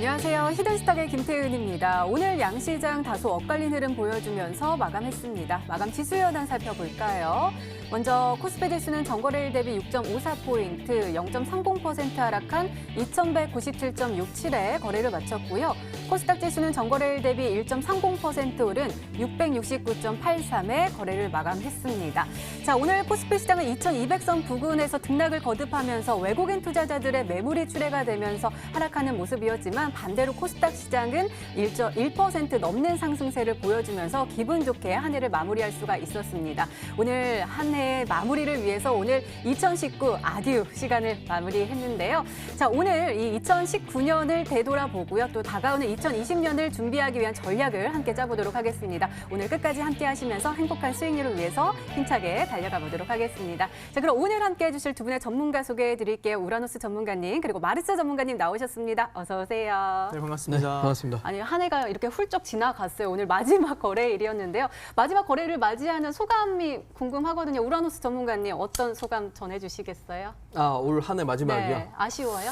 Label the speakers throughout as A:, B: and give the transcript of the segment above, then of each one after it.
A: 안녕하세요. 히든스탁의 김태은입니다. 오늘 양시장 다소 엇갈린 흐름 보여주면서 마감했습니다. 마감 지수 연한 살펴볼까요? 먼저 코스피 지수는 전거래일 대비 6.54포인트, 0.30% 하락한 2197.67에 거래를 마쳤고요. 코스닥 지수는 전거래일 대비 1.30% 오른 669.83에 거래를 마감했습니다. 자, 오늘 코스피 시장은 2200선 부근에서 등락을 거듭하면서 외국인 투자자들의 매물이 출회가 되면서 하락하는 모습이었지만 반대로 코스닥 시장은 1% 넘는 상승세를 보여주면서 기분 좋게 한 해를 마무리할 수가 있었습니다. 오늘 한 해의 마무리를 위해서 오늘 2019 아듀 시간을 마무리했는데요. 자, 오늘 이 2019년을 되돌아보고요. 또 다가오는 2020년을 준비하기 위한 전략을 함께 짜보도록 하겠습니다. 오늘 끝까지 함께 하시면서 행복한 수익률을 위해서 힘차게 달려가 보도록 하겠습니다. 자, 그럼 오늘 함께 해주실 두 분의 전문가 소개해 드릴게요. 우라노스 전문가님 그리고 마르스 전문가님 나오셨습니다. 어서 오세요.
B: 네, 반갑습니다.
C: 네, 반갑습니다.
A: 아니, 한 해가 이렇게 훌쩍 지나갔어요. 오늘 마지막 거래일이었는데요. 마지막 거래를 맞이하는 소감이 궁금하거든요. 우라노스 전문가님 어떤 소감 전해주시겠어요?
C: 올 한 해 마지막이요?
A: 네, 아쉬워요?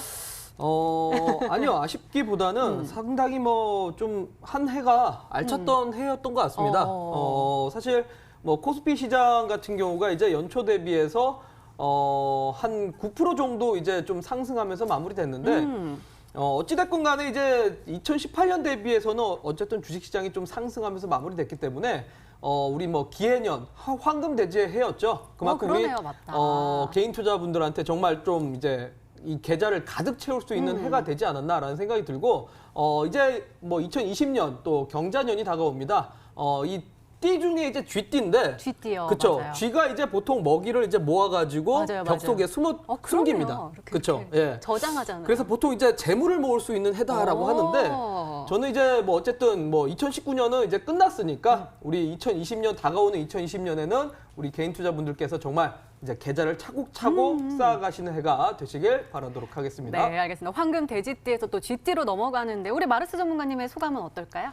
C: 아니요. 아쉽기보다는 상당히 좀 한 해가 알찼던 해였던 것 같습니다. 사실 코스피 시장 같은 경우가 이제 연초 대비해서 한 9% 정도 이제 좀 상승하면서 마무리됐는데 어찌됐건 간에 이제 2018년 대비해서는 어쨌든 주식시장이 좀 상승하면서 마무리됐기 때문에 우리 기해년 황금 대지의 해였죠. 그만큼
A: 그러네요.
C: 우리
A: 맞다.
C: 개인 투자분들한테 정말 좀 이제 이 계좌를 가득 채울 수 있는 해가 되지 않았나라는 생각이 들고 이제 2020년 또 경자년이 다가옵니다. 이 띠 중에 이제 쥐띠인데,
A: 쥐띠요.
C: 그렇죠.
A: 맞아요.
C: 쥐가 이제 보통 먹이를 이제 모아가지고
A: 맞아요,
C: 벽 속에 숨깁니다. 그렇죠. 예.
A: 저장하잖아요.
C: 그래서 보통 이제 재물을 모을 수 있는 해다라고 하는데 저는 이제 어쨌든 2019년은 이제 끝났으니까 우리 2020년 다가오는 2020년에는 우리 개인 투자분들께서 정말 이제 계좌를 차곡차곡 쌓아가시는 해가 되시길 바라도록 하겠습니다.
A: 네, 알겠습니다. 황금 돼지띠에서 또 쥐띠로 넘어가는데 우리 마르스 전문가님의 소감은 어떨까요?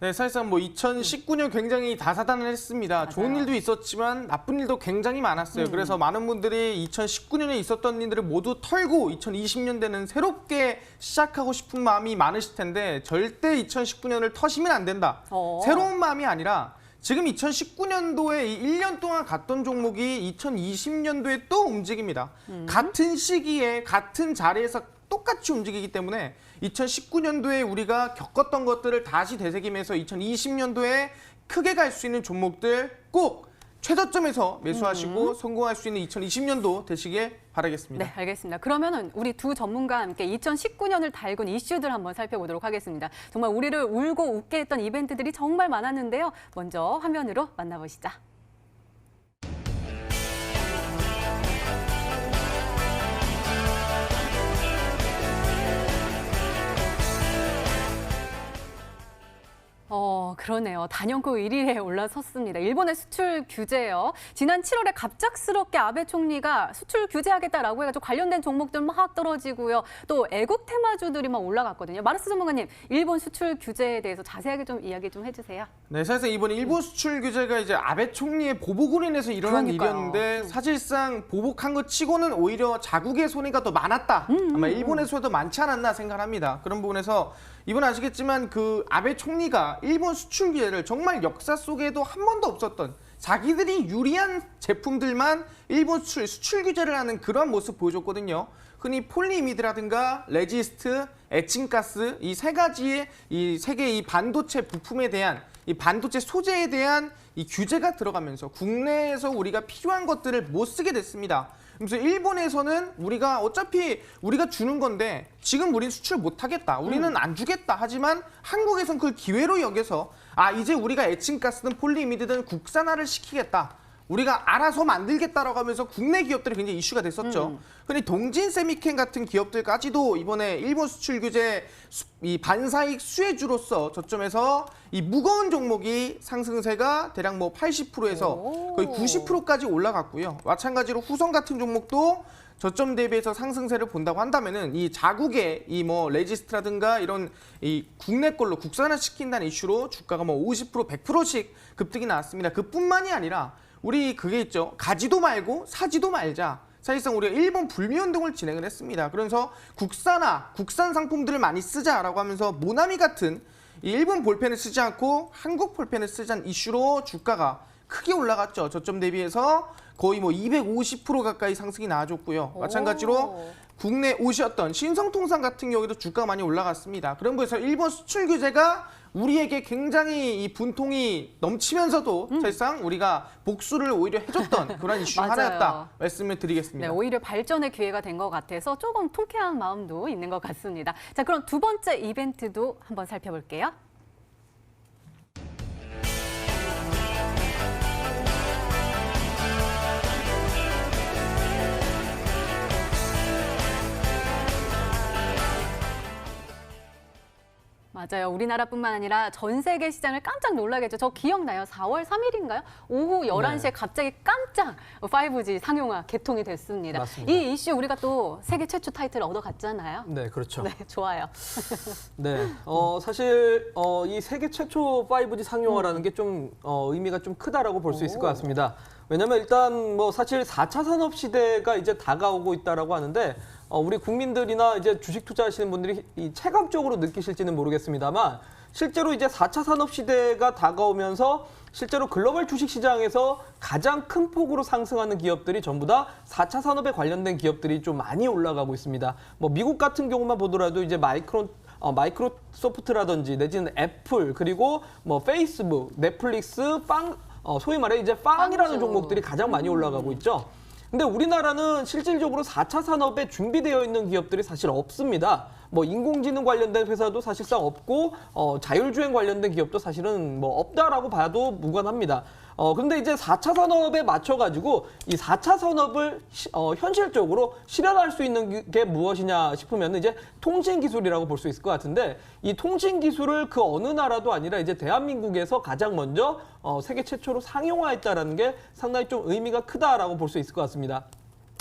B: 네, 사실상 2019년 굉장히 다사다난했습니다.
A: 맞아요.
B: 좋은 일도 있었지만 나쁜 일도 굉장히 많았어요. 그래서 많은 분들이 2019년에 있었던 일들을 모두 털고 2020년대는 새롭게 시작하고 싶은 마음이 많으실 텐데 절대 2019년을 터시면 안 된다. 새로운 마음이 아니라 지금 2019년도에 이 1년 동안 갔던 종목이 2020년도에 또 움직입니다. 같은 시기에 같은 자리에서 똑같이 움직이기 때문에 2019년도에 우리가 겪었던 것들을 다시 되새기면서 2020년도에 크게 갈 수 있는 종목들 꼭 최저점에서 매수하시고 성공할 수 있는 2020년도 되시길 바라겠습니다.
A: 네, 알겠습니다. 그러면은 우리 두 전문가와 함께 2019년을 달군 이슈들 한번 살펴보도록 하겠습니다. 정말 우리를 울고 웃게 했던 이벤트들이 정말 많았는데요. 먼저 화면으로 만나보시죠. 그러네요. 단연코 1위에 올라섰습니다. 일본의 수출 규제요. 지난 7월에 갑작스럽게 아베 총리가 수출 규제하겠다라고 해가지고 관련된 종목들 막 떨어지고요. 또 애국 테마주들이 막 올라갔거든요. 마르스 전문가님, 일본 수출 규제에 대해서 자세하게 좀 이야기 좀 해주세요.
B: 네, 사실상 이번에 일본 수출 규제가 이제 아베 총리의 보복으로 인해서 일어난 일이었는데 사실상 보복한 것 치고는 오히려 자국의 손해가 더 많았다. 아마 일본에서도 많지 않았나 생각합니다. 그런 부분에서 이번 아시겠지만 그 아베 총리가 일본 수출 규제를 정말 역사 속에도 한 번도 없었던 자기들이 유리한 제품들만 일본 수출 규제를 하는 그런 모습 보여줬거든요. 흔히 폴리이미드라든가 레지스트, 에칭가스 이 세 가지의 이 세계 이 반도체 부품에 대한 이 반도체 소재에 대한 이 규제가 들어가면서 국내에서 우리가 필요한 것들을 못 쓰게 됐습니다. 그래서 일본에서는 우리가 어차피 우리가 주는 건데 지금 우린 수출 못 하겠다. 우리는 안 주겠다. 하지만 한국에선 그걸 기회로 여겨서 이제 우리가 에칭가스든 폴리이미드든 국산화를 시키겠다. 우리가 알아서 만들겠다라고 하면서 국내 기업들이 굉장히 이슈가 됐었죠. 흔히 동진 세미켄 같은 기업들까지도 이번에 일본 수출 규제 이 반사익 수혜주로서 저점에서 이 무거운 종목이 상승세가 대략 80%에서 거의 90%까지 올라갔고요. 마찬가지로 후성 같은 종목도 저점 대비해서 상승세를 본다고 한다면은 이 자국의 이 레지스트라든가 이런 이 국내 걸로 국산화 시킨다는 이슈로 주가가 50% 100%씩 급등이 나왔습니다. 그뿐만이 아니라 우리 그게 있죠. 가지도 말고 사지도 말자. 사실상 우리가 일본 불매 운동을 진행을 했습니다. 그래서 국산 상품들을 많이 쓰자라고 하면서 모나미 같은 이 일본 볼펜을 쓰지 않고 한국 볼펜을 쓰자는 이슈로 주가가 크게 올라갔죠. 저점 대비해서 거의 뭐 250% 가까이 상승이 나와줬고요. 마찬가지로 국내 옷이었던 신성통상 같은 경우에도 주가가 많이 올라갔습니다. 그런 부분에서 일본 수출 규제가 우리에게 굉장히 이 분통이 넘치면서도 사실상 우리가 복수를 오히려 해줬던 그런 이슈 중 하나였다 말씀을 드리겠습니다.
A: 네, 오히려 발전의 기회가 된 것 같아서 조금 통쾌한 마음도 있는 것 같습니다. 자, 그럼 두 번째 이벤트도 한번 살펴볼게요. 맞아요. 우리나라뿐만 아니라 전 세계 시장을 깜짝 놀라게 했죠. 저 기억나요? 4월 3일인가요? 오후 11시에 갑자기 깜짝 5G 상용화 개통이 됐습니다.
C: 맞습니다.
A: 이 이슈 우리가 또 세계 최초 타이틀을 얻어갔잖아요.
C: 네, 그렇죠.
A: 네, 좋아요.
C: 네, 사실 이 세계 최초 5G 상용화라는 게 좀 의미가 좀 크다라고 볼 수 있을 것 같습니다. 왜냐하면 일단 뭐 사실 4차 산업 시대가 이제 다가오고 있다라고 하는데 우리 국민들이나 이제 주식 투자하시는 분들이 이 체감적으로 느끼실지는 모르겠습니다만 실제로 이제 4차 산업 시대가 다가오면서 실제로 글로벌 주식 시장에서 가장 큰 폭으로 상승하는 기업들이 전부 다 4차 산업에 관련된 기업들이 좀 많이 올라가고 있습니다. 뭐 미국 같은 경우만 보더라도 이제 마이크로소프트라든지 내지는 애플 그리고 뭐 페이스북, 넷플릭스, 소위 말해 이제 빵이라는 종목들이 가장 많이 올라가고 있죠. 근데 우리나라는 실질적으로 4차 산업에 준비되어 있는 기업들이 사실 없습니다. 뭐 인공지능 관련된 회사도 사실상 없고 자율주행 관련된 기업도 사실은 뭐 없다라고 봐도 무관합니다. 근데 이제 4차 산업에 맞춰가지고 이 4차 산업을 현실적으로 실현할 수 있는 게 무엇이냐 싶으면 이제 통신 기술이라고 볼 수 있을 것 같은데 이 통신 기술을 그 어느 나라도 아니라 이제 대한민국에서 가장 먼저 세계 최초로 상용화했다라는 게 상당히 좀 의미가 크다라고 볼 수 있을 것 같습니다.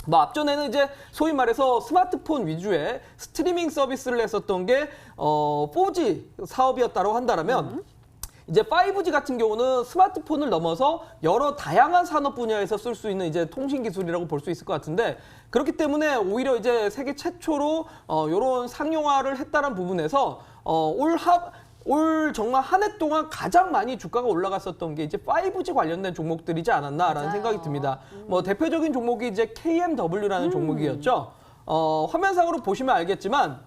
C: 뭐 앞전에는 이제 소위 말해서 스마트폰 위주의 스트리밍 서비스를 했었던 게 4G 사업이었다고 한다면 이제 5G 같은 경우는 스마트폰을 넘어서 여러 다양한 산업 분야에서 쓸 수 있는 이제 통신 기술이라고 볼 수 있을 것 같은데 그렇기 때문에 오히려 이제 세계 최초로 이런 상용화를 했다는 부분에서 올 정말 한 해 동안 가장 많이 주가가 올라갔었던 게 이제 5G 관련된 종목들이지 않았나라는 생각이 듭니다. 뭐 대표적인 종목이 이제 KMW라는 종목이었죠. 화면상으로 보시면 알겠지만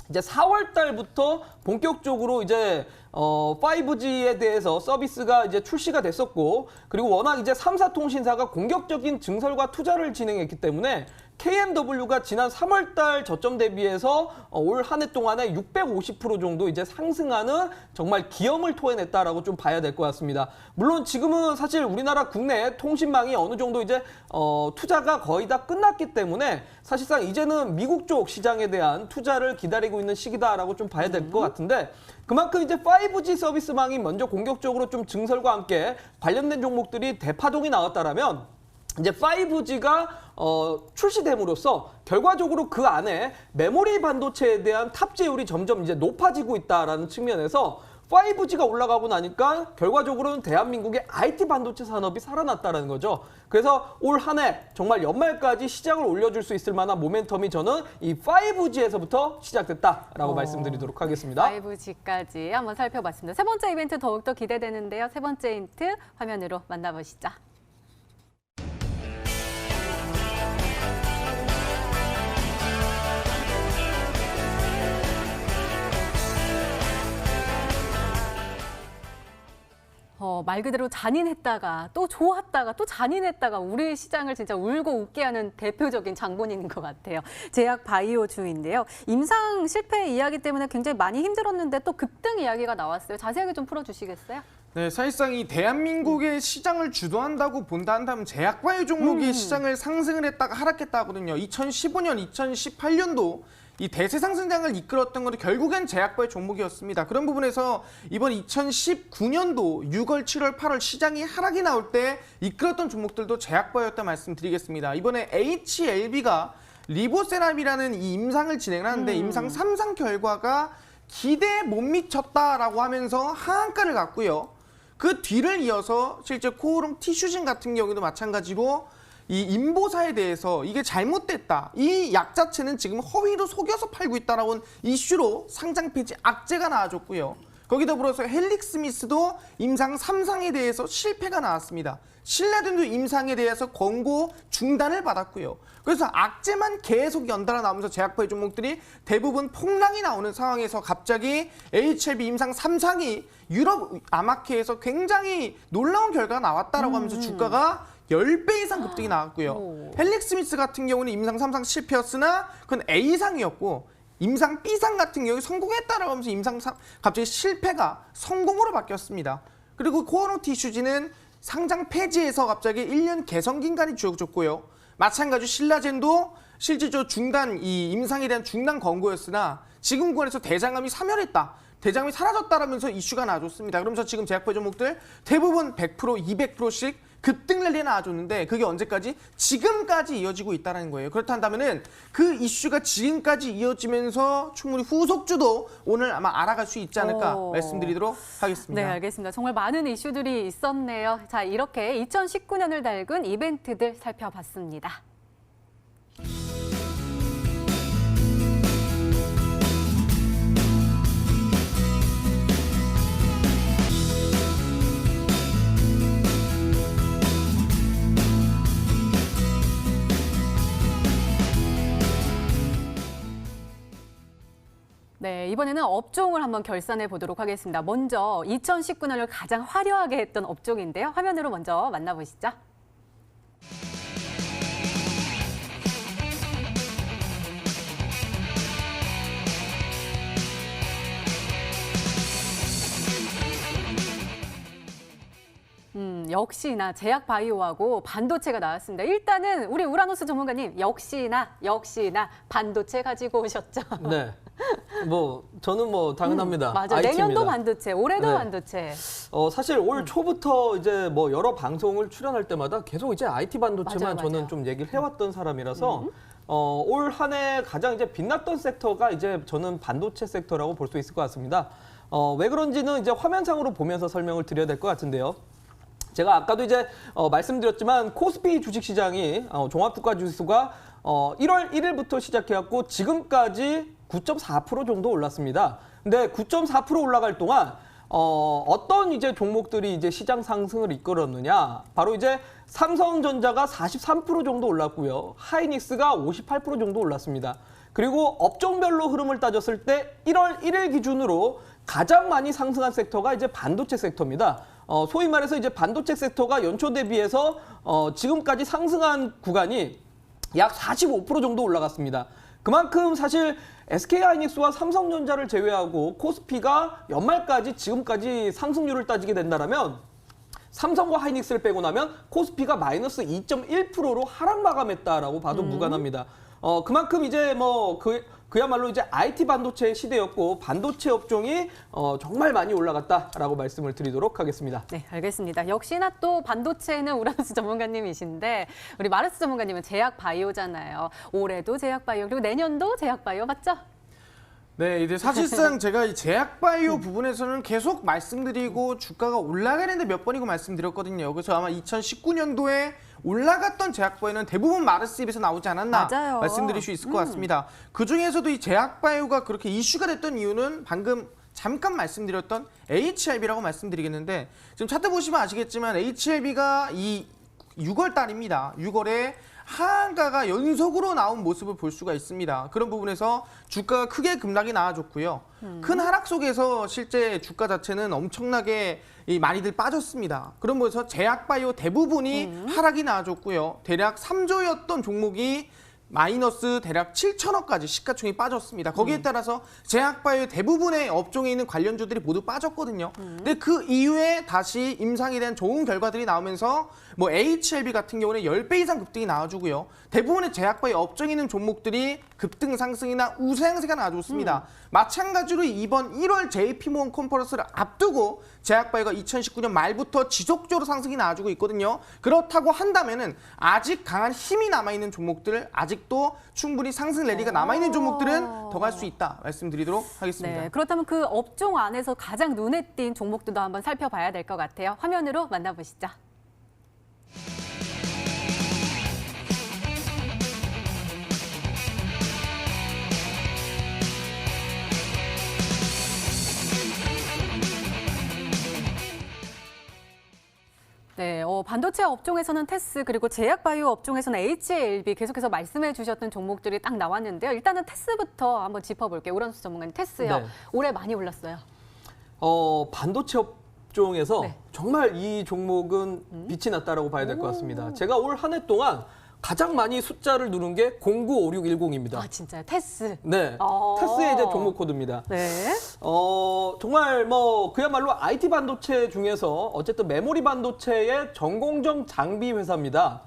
C: 이제 4월 달부터 본격적으로 이제 5G에 대해서 서비스가 이제 출시가 됐었고 그리고 워낙 이제 3사 통신사가 공격적인 증설과 투자를 진행했기 때문에 KMW가 지난 3월 달 저점 대비해서 올 한 해 동안에 650% 정도 이제 상승하는 정말 기염을 토해냈다라고 좀 봐야 될 것 같습니다. 물론 지금은 사실 우리나라 국내 통신망이 어느 정도 이제 투자가 거의 다 끝났기 때문에 사실상 이제는 미국 쪽 시장에 대한 투자를 기다리고 있는 시기다라고 좀 봐야 될 것 같은데 그만큼 이제 5G 서비스망이 먼저 공격적으로 좀 증설과 함께 관련된 종목들이 대파동이 나왔다라면 이제 5G가 출시됨으로써 결과적으로 그 안에 메모리 반도체에 대한 탑재율이 점점 이제 높아지고 있다라는 측면에서 5G가 올라가고 나니까 결과적으로는 대한민국의 IT 반도체 산업이 살아났다는 거죠. 그래서 올 한 해 정말 연말까지 시장을 올려줄 수 있을 만한 모멘텀이 저는 이 5G에서부터 시작됐다라고 말씀드리도록 하겠습니다.
A: 5G까지 한번 살펴봤습니다. 세 번째 이벤트 더욱더 기대되는데요. 세 번째 힌트 화면으로 만나보시죠. 말 그대로 잔인했다가 또 좋았다가 또 잔인했다가 우리 시장을 진짜 울고 웃게 하는 대표적인 장본인인 것 같아요. 제약 바이오주인데요. 임상 실패 이야기 때문에 굉장히 많이 힘들었는데 또 급등 이야기가 나왔어요. 자세하게 좀 풀어주시겠어요?
B: 네, 사실상 이 대한민국의 시장을 주도한다고 본다 한다면 제약바이오 종목이 시장을 상승을 했다가 하락했다 하거든요. 2015년, 2018년도 이 대세 상승장을 이끌었던 것도 결국엔 제약바이오 종목이었습니다. 그런 부분에서 이번 2019년도 6월, 7월, 8월 시장이 하락이 나올 때 이끌었던 종목들도 제약바이오였다 말씀드리겠습니다. 이번에 HLB가 리보세람이라는 이 임상을 진행하는데 임상 3상 결과가 기대에 못 미쳤다라고 하면서 하한가를 갔고요. 그 뒤를 이어서 실제 코오롱 티슈진 같은 경우도 마찬가지로 이 인보사에 대해서 이게 잘못됐다. 이 약 자체는 지금 허위로 속여서 팔고 있다라는 이슈로 상장 폐지 악재가 나와줬고요. 거기 더불어서 헬릭스미스도 임상 3상에 대해서 실패가 나왔습니다. 신라든도 임상에 대해서 권고 중단을 받았고요. 그래서 악재만 계속 연달아 나오면서 제약바이오 종목들이 대부분 폭락이 나오는 상황에서 갑자기 HLB 임상 3상이 유럽 암학회에서 굉장히 놀라운 결과가 나왔다라고 하면서 주가가 10배 이상 급등이 나왔고요. 헬릭스미스 같은 경우는 임상 3상 실패였으나 그건 A상이었고 임상 B상 같은 경우에 성공했다라고 하면서 임상 3 갑자기 실패가 성공으로 바뀌었습니다. 그리고 코어노 티슈즈는 상장 폐지에서 갑자기 1년 개선 기간이 주어졌고요. 마찬가지로 신라젠도 실질적으로 중단, 이 임상에 대한 중단 권고였으나 지금 구간에서 대장암이 사멸했다. 대장암이 사라졌다라면서 이슈가 나와줬습니다. 그러면서 지금 제약바이오 종목들 대부분 100%, 200%씩 급등 랠리 나와줬는데 그게 언제까지? 지금까지 이어지고 있다는 거예요. 그렇다면은 그 이슈가 지금까지 이어지면서 충분히 후속주도 오늘 아마 알아갈 수 있지 않을까 말씀드리도록 하겠습니다.
A: 네, 알겠습니다. 정말 많은 이슈들이 있었네요. 자, 이렇게 2019년을 달군 이벤트들 살펴봤습니다. 네, 이번에는 업종을 한번 결산해 보도록 하겠습니다. 먼저 2019년을 가장 화려하게 했던 업종인데요. 화면으로 먼저 만나보시죠. 역시나 제약바이오하고 반도체가 나왔습니다. 일단은 우리 우라노스 전문가님 역시나 반도체 가지고 오셨죠.
C: 네. 뭐 저는 뭐 당연합니다.
A: 맞아.
C: IT입니다.
A: 내년도 반도체, 올해도
C: 네.
A: 반도체.
C: 사실 올 초부터 이제 뭐 여러 방송을 출연할 때마다 계속 이제 IT 반도체만
A: 맞아요.
C: 저는 좀 얘기를 해왔던 사람이라서 올 한 해 가장 이제 빛났던 섹터가 이제 저는 반도체 섹터라고 볼 수 있을 것 같습니다. 왜 그런지는 이제 화면상으로 보면서 설명을 드려야 될 것 같은데요. 제가 아까도 이제 말씀드렸지만 코스피 주식시장이 종합주가지수가 1월 1일부터 시작해갖고 지금까지 9.4% 정도 올랐습니다. 근데 9.4% 올라갈 동안 어떤 이제 종목들이 이제 시장 상승을 이끌었느냐? 바로 이제 삼성전자가 43% 정도 올랐고요. 하이닉스가 58% 정도 올랐습니다. 그리고 업종별로 흐름을 따졌을 때 1월 1일 기준으로 가장 많이 상승한 섹터가 이제 반도체 섹터입니다. 소위 말해서 이제 반도체 섹터가 연초 대비해서 지금까지 상승한 구간이 약 45% 정도 올라갔습니다. 그만큼 사실 SK하이닉스와 삼성전자를 제외하고 코스피가 연말까지 지금까지 상승률을 따지게 된다면 삼성과 하이닉스를 빼고 나면 코스피가 마이너스 2.1%로 하락 마감했다라고 봐도 무관합니다. 그만큼 이제 뭐 그야말로 이제 IT 반도체 시대였고 반도체 업종이 정말 많이 올라갔다라고 말씀을 드리도록 하겠습니다.
A: 네, 알겠습니다. 역시나 또 반도체는 우라노스 전문가님이신데 우리 마르스 전문가님은 제약바이오잖아요. 올해도 제약바이오 그리고 내년도 제약바이오 맞죠?
B: 네, 이제 사실상 제가 이 제약바이오 부분에서는 계속 말씀드리고 주가가 올라가는데 몇 번이고 말씀드렸거든요. 그래서 아마 2019년도에 올라갔던 제약바이오는 대부분 마르스 입에서 나오지 않았나
A: 맞아요.
B: 말씀드릴 수 있을 것 같습니다. 그중에서도 이 제약바이오가 그렇게 이슈가 됐던 이유는 방금 잠깐 말씀드렸던 HLB라고 말씀드리겠는데 지금 차트 보시면 아시겠지만 HLB가 이 6월 달입니다. 6월에 하한가가 연속으로 나온 모습을 볼 수가 있습니다. 그런 부분에서 주가가 크게 급락이 나와줬고요. 큰 하락 속에서 실제 주가 자체는 엄청나게 많이들 빠졌습니다. 그런 부분에서 제약바이오 대부분이 하락이 나와줬고요. 대략 3조였던 종목이 마이너스 대략 7천억까지 시가총이 빠졌습니다. 거기에 따라서 제약바이오 대부분의 업종에 있는 관련주들이 모두 빠졌거든요. 근데 그 이후에 다시 임상에 대한 좋은 결과들이 나오면서 뭐 HLB 같은 경우는 10배 이상 급등이 나와주고요. 대부분의 제약바이오 업종에 있는 종목들이 급등 상승이나 우상향세가 나와줬습니다. 마찬가지로 이번 1월 JP모건 컨퍼런스를 앞두고 제약바이오가 2019년 말부터 지속적으로 상승이 나와주고 있거든요. 그렇다고 한다면은 아직 강한 힘이 남아있는 종목들, 아직도 충분히 상승 랠리가 남아있는 종목들은 더 갈 수 있다 말씀드리도록 하겠습니다.
A: 네, 그렇다면 그 업종 안에서 가장 눈에 띈 종목들도 한번 살펴봐야 될 것 같아요. 화면으로 만나보시죠. 반도체 업종에서는 테스 그리고 제약바이오 업종에서는 HLB 계속해서 말씀해 주셨던 종목들이 딱 나왔는데요. 일단은 테스부터 한번 짚어볼게요. 오란수 전문가님 테스요.
C: 네.
A: 올해 많이 올랐어요.
C: 반도체 업종에서
A: 네.
C: 정말 이 종목은 빛이 났다라고 봐야 될 것 같습니다. 제가 올 한 해 동안 가장 많이 숫자를 누른 게 095610입니다.
A: 아 진짜요? 테스.
C: 네,
A: 어.
C: 테스의 이제 종목 코드입니다.
A: 네.
C: 정말 뭐 그야말로 IT 반도체 중에서 어쨌든 메모리 반도체의 전공정 장비 회사입니다.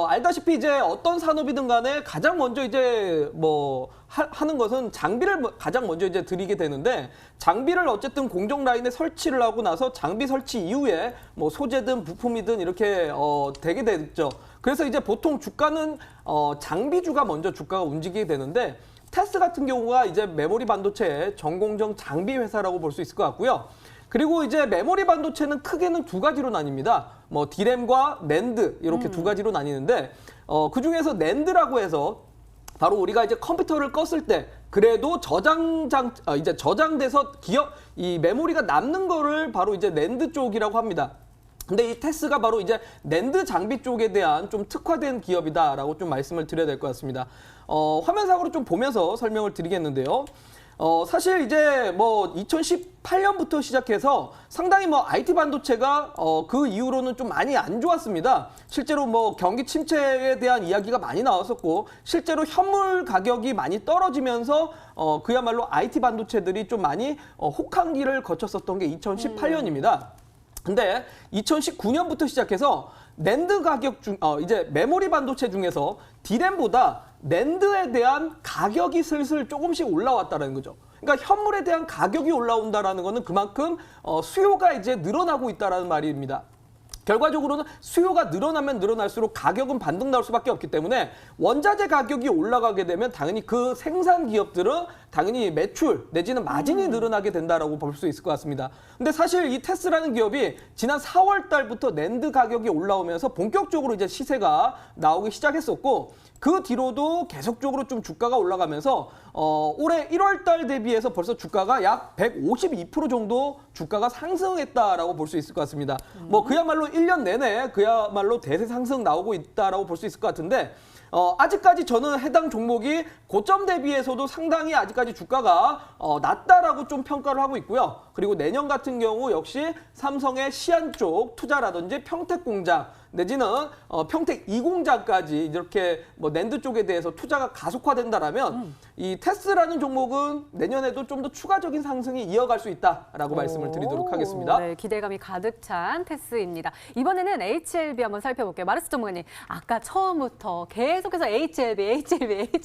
C: 알다시피 이제 어떤 산업이든 간에 가장 먼저 이제 뭐 하는 것은 장비를 가장 먼저 이제 드리게 되는데 장비를 어쨌든 공정 라인에 설치를 하고 나서 장비 설치 이후에 뭐 소재든 부품이든 이렇게 되게 됐죠. 그래서 이제 보통 주가는 장비주가 먼저 주가가 움직이게 되는데 테스 같은 경우가 이제 메모리 반도체의 전공정 장비 회사라고 볼 수 있을 것 같고요. 그리고 이제 메모리 반도체는 크게는 두 가지로 나뉩니다. 뭐 D램과 낸드 이렇게 두 가지로 나뉘는데 그 중에서 낸드라고 해서 바로 우리가 이제 컴퓨터를 껐을 때 그래도 이제 저장돼서 이 메모리가 남는 거를 바로 이제 낸드 쪽이라고 합니다. 근데 이 테스가 바로 이제 낸드 장비 쪽에 대한 좀 특화된 기업이다라고 좀 말씀을 드려야 될 것 같습니다. 화면상으로 좀 보면서 설명을 드리겠는데요. 사실 이제 뭐 2018년부터 시작해서 상당히 뭐 IT 반도체가 그 이후로는 좀 많이 안 좋았습니다. 실제로 뭐 경기 침체에 대한 이야기가 많이 나왔었고 실제로 현물 가격이 많이 떨어지면서 그야말로 IT 반도체들이 좀 많이 혹한기를 거쳤었던 게 2018년입니다. 근데 2019년부터 시작해서 낸드 가격 이제 메모리 반도체 중에서 D램보다 낸드에 대한 가격이 슬슬 조금씩 올라왔다는 거죠. 그러니까 현물에 대한 가격이 올라온다라는 거는 그만큼 수요가 이제 늘어나고 있다라는 말입니다. 결과적으로는 수요가 늘어나면 늘어날수록 가격은 반등 나올 수밖에 없기 때문에 원자재 가격이 올라가게 되면 당연히 그 생산 기업들은 당연히 매출 내지는 마진이 늘어나게 된다라고 볼 수 있을 것 같습니다. 근데 사실 이 테스라는 기업이 지난 4월 달부터 낸드 가격이 올라오면서 본격적으로 이제 시세가 나오기 시작했었고 그 뒤로도 계속적으로 좀 주가가 올라가면서 올해 1월 달 대비해서 벌써 주가가 약 152% 정도 주가가 상승했다라고 볼 수 있을 것 같습니다. 뭐 그야말로 1년 내내 그야말로 대세 상승 나오고 있다라고 볼 수 있을 것 같은데 아직까지 저는 해당 종목이 고점 대비해서도 상당히 아직까지 주가가 낮다라고 좀 평가를 하고 있고요. 그리고 내년 같은 경우 역시 삼성의 시안 쪽 투자라든지 평택 공장 내지는 평택 2공장까지 이렇게 뭐 낸드 쪽에 대해서 투자가 가속화된다라면 이 테스라는 종목은 내년에도 좀 더 추가적인 상승이 이어갈 수 있다라고 말씀을 드리도록 하겠습니다.
A: 네, 기대감이 가득 찬 테스입니다. 이번에는 HLB 한번 살펴볼게요. 마르스 전문가님, 아까 처음부터 계속해서 HLB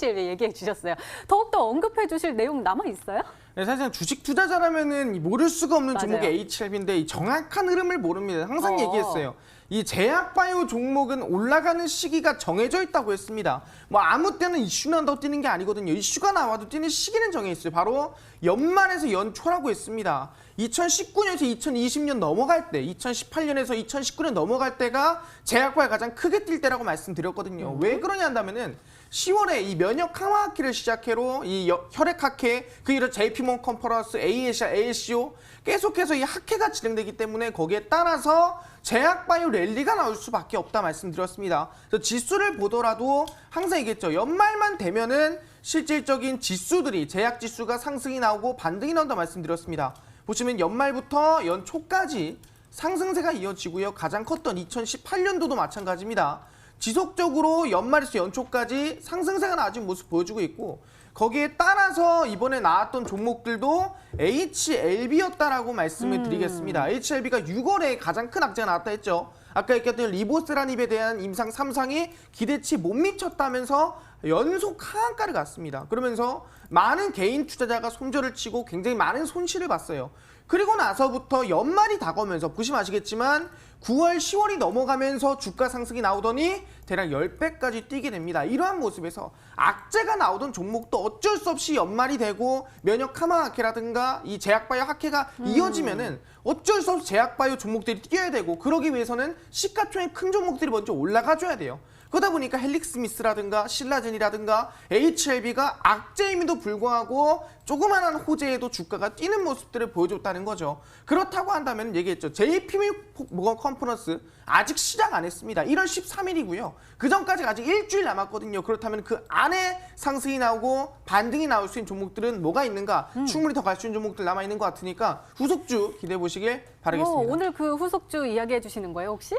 A: 얘기해 주셨어요. 더욱더 언급해 주실 내용 남아 있어요?
B: 네, 사실 주식 투자자라면은 모를 수가 없는
A: 맞아요.
B: 종목이 HLB인데 이 정확한 흐름을 모릅니다. 항상 얘기했어요. 이 제약바이오 종목은 올라가는 시기가 정해져 있다고 했습니다. 뭐 아무 때는 이슈 난다고 뛰는 게 아니거든요. 이슈가 나와도 뛰는 시기는 정해 있어요. 바로 연말에서 연초라고 했습니다. 2019년에서 2020년 넘어갈 때, 2018년에서 2019년 넘어갈 때가 제약바이오 가장 크게 뛸 때라고 말씀드렸거든요. 왜 그러냐 한다면은 10월에 이 면역 강화 학기를 시작해로 이 혈액 학회, 그 이런 JP몬 컨퍼런스, ASCO 계속해서 이 학회가 진행되기 때문에 거기에 따라서 제약바이오 랠리가 나올 수밖에 없다 말씀드렸습니다. 그래서 지수를 보더라도 항상 얘기했죠. 연말만 되면은 실질적인 지수들이 제약 지수가 상승이 나오고 반등이 나온다 말씀드렸습니다. 보시면 연말부터 연초까지 상승세가 이어지고요. 가장 컸던 2018년도도 마찬가지입니다. 지속적으로 연말에서 연초까지 상승세가 나아진 모습 보여주고 있고 거기에 따라서 이번에 나왔던 종목들도 HLB였다라고 말씀을 드리겠습니다. HLB가 6월에 가장 큰 악재가 나왔다 했죠. 아까 얘기했던 리보세라닙에 대한 임상 3상이 기대치 못 미쳤다면서 연속 하한가를 갔습니다. 그러면서 많은 개인 투자자가 손절을 치고 굉장히 많은 손실을 봤어요. 그리고 나서부터 연말이 다가오면서 보시면 아시겠지만 9월, 10월이 넘어가면서 주가 상승이 나오더니 대략 10배까지 뛰게 됩니다. 이러한 모습에서 악재가 나오던 종목도 어쩔 수 없이 연말이 되고 면역 강화 학회라든가 이 제약바이오 학회가 이어지면은 어쩔 수 없이 제약바이오 종목들이 뛰어야 되고 그러기 위해서는 시가총액 큰 종목들이 먼저 올라가줘야 돼요. 그러다 보니까 헬릭스미스라든가 신라젠이라든가 HLB가 악재임에도 불구하고 조그마한 호재에도 주가가 뛰는 모습들을 보여줬다는 거죠. 그렇다고 한다면 얘기했죠. JP모건 컨퍼런스 아직 시작 안 했습니다. 1월 13일이고요. 그 전까지 아직 일주일 남았거든요. 그렇다면 그 안에 상승이 나오고 반등이 나올 수 있는 종목들은 뭐가 있는가? 충분히 더 갈 수 있는 종목들 남아있는 것 같으니까 후속주 기대해 보시길 바라겠습니다.
A: 오늘 그 후속주 이야기해 주시는 거예요, 혹시?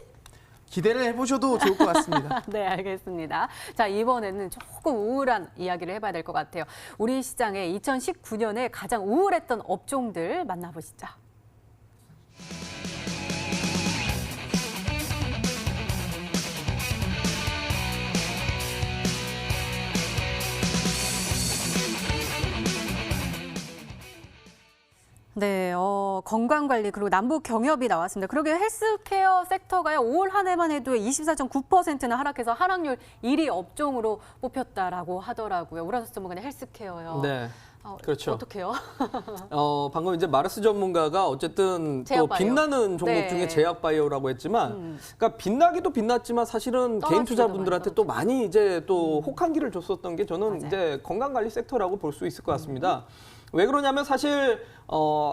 B: 기대를 해보셔도 좋을 것 같습니다.
A: 네, 알겠습니다. 자, 이번에는 조금 우울한 이야기를 해봐야 될 것 같아요. 우리 시장의 2019년에 가장 우울했던 업종들 만나보시죠. 네, 건강관리 그리고 남북 경협이 나왔습니다. 그러게 헬스케어 섹터가요, 5월 한 해만 해도 24.9%나 하락해서 하락률 1위 업종으로 뽑혔다라고 하더라고요. 우라소스 전문가는 헬스케어요.
C: 네. 그렇죠.
A: 어떻게요?
C: 방금 이제 마르스 전문가가 어쨌든 또
A: 제약바이오.
C: 빛나는 종목
A: 네.
C: 중에 제약바이오라고 했지만, 그러니까 빛나기도 빛났지만 사실은 개인
A: 떨어지기도
C: 투자분들한테
A: 많이
C: 또 많이 이제 또 혹한기를 줬었던 게 저는
A: 맞아요.
C: 이제 건강관리 섹터라고 볼 수 있을 것 같습니다. 왜 그러냐면 사실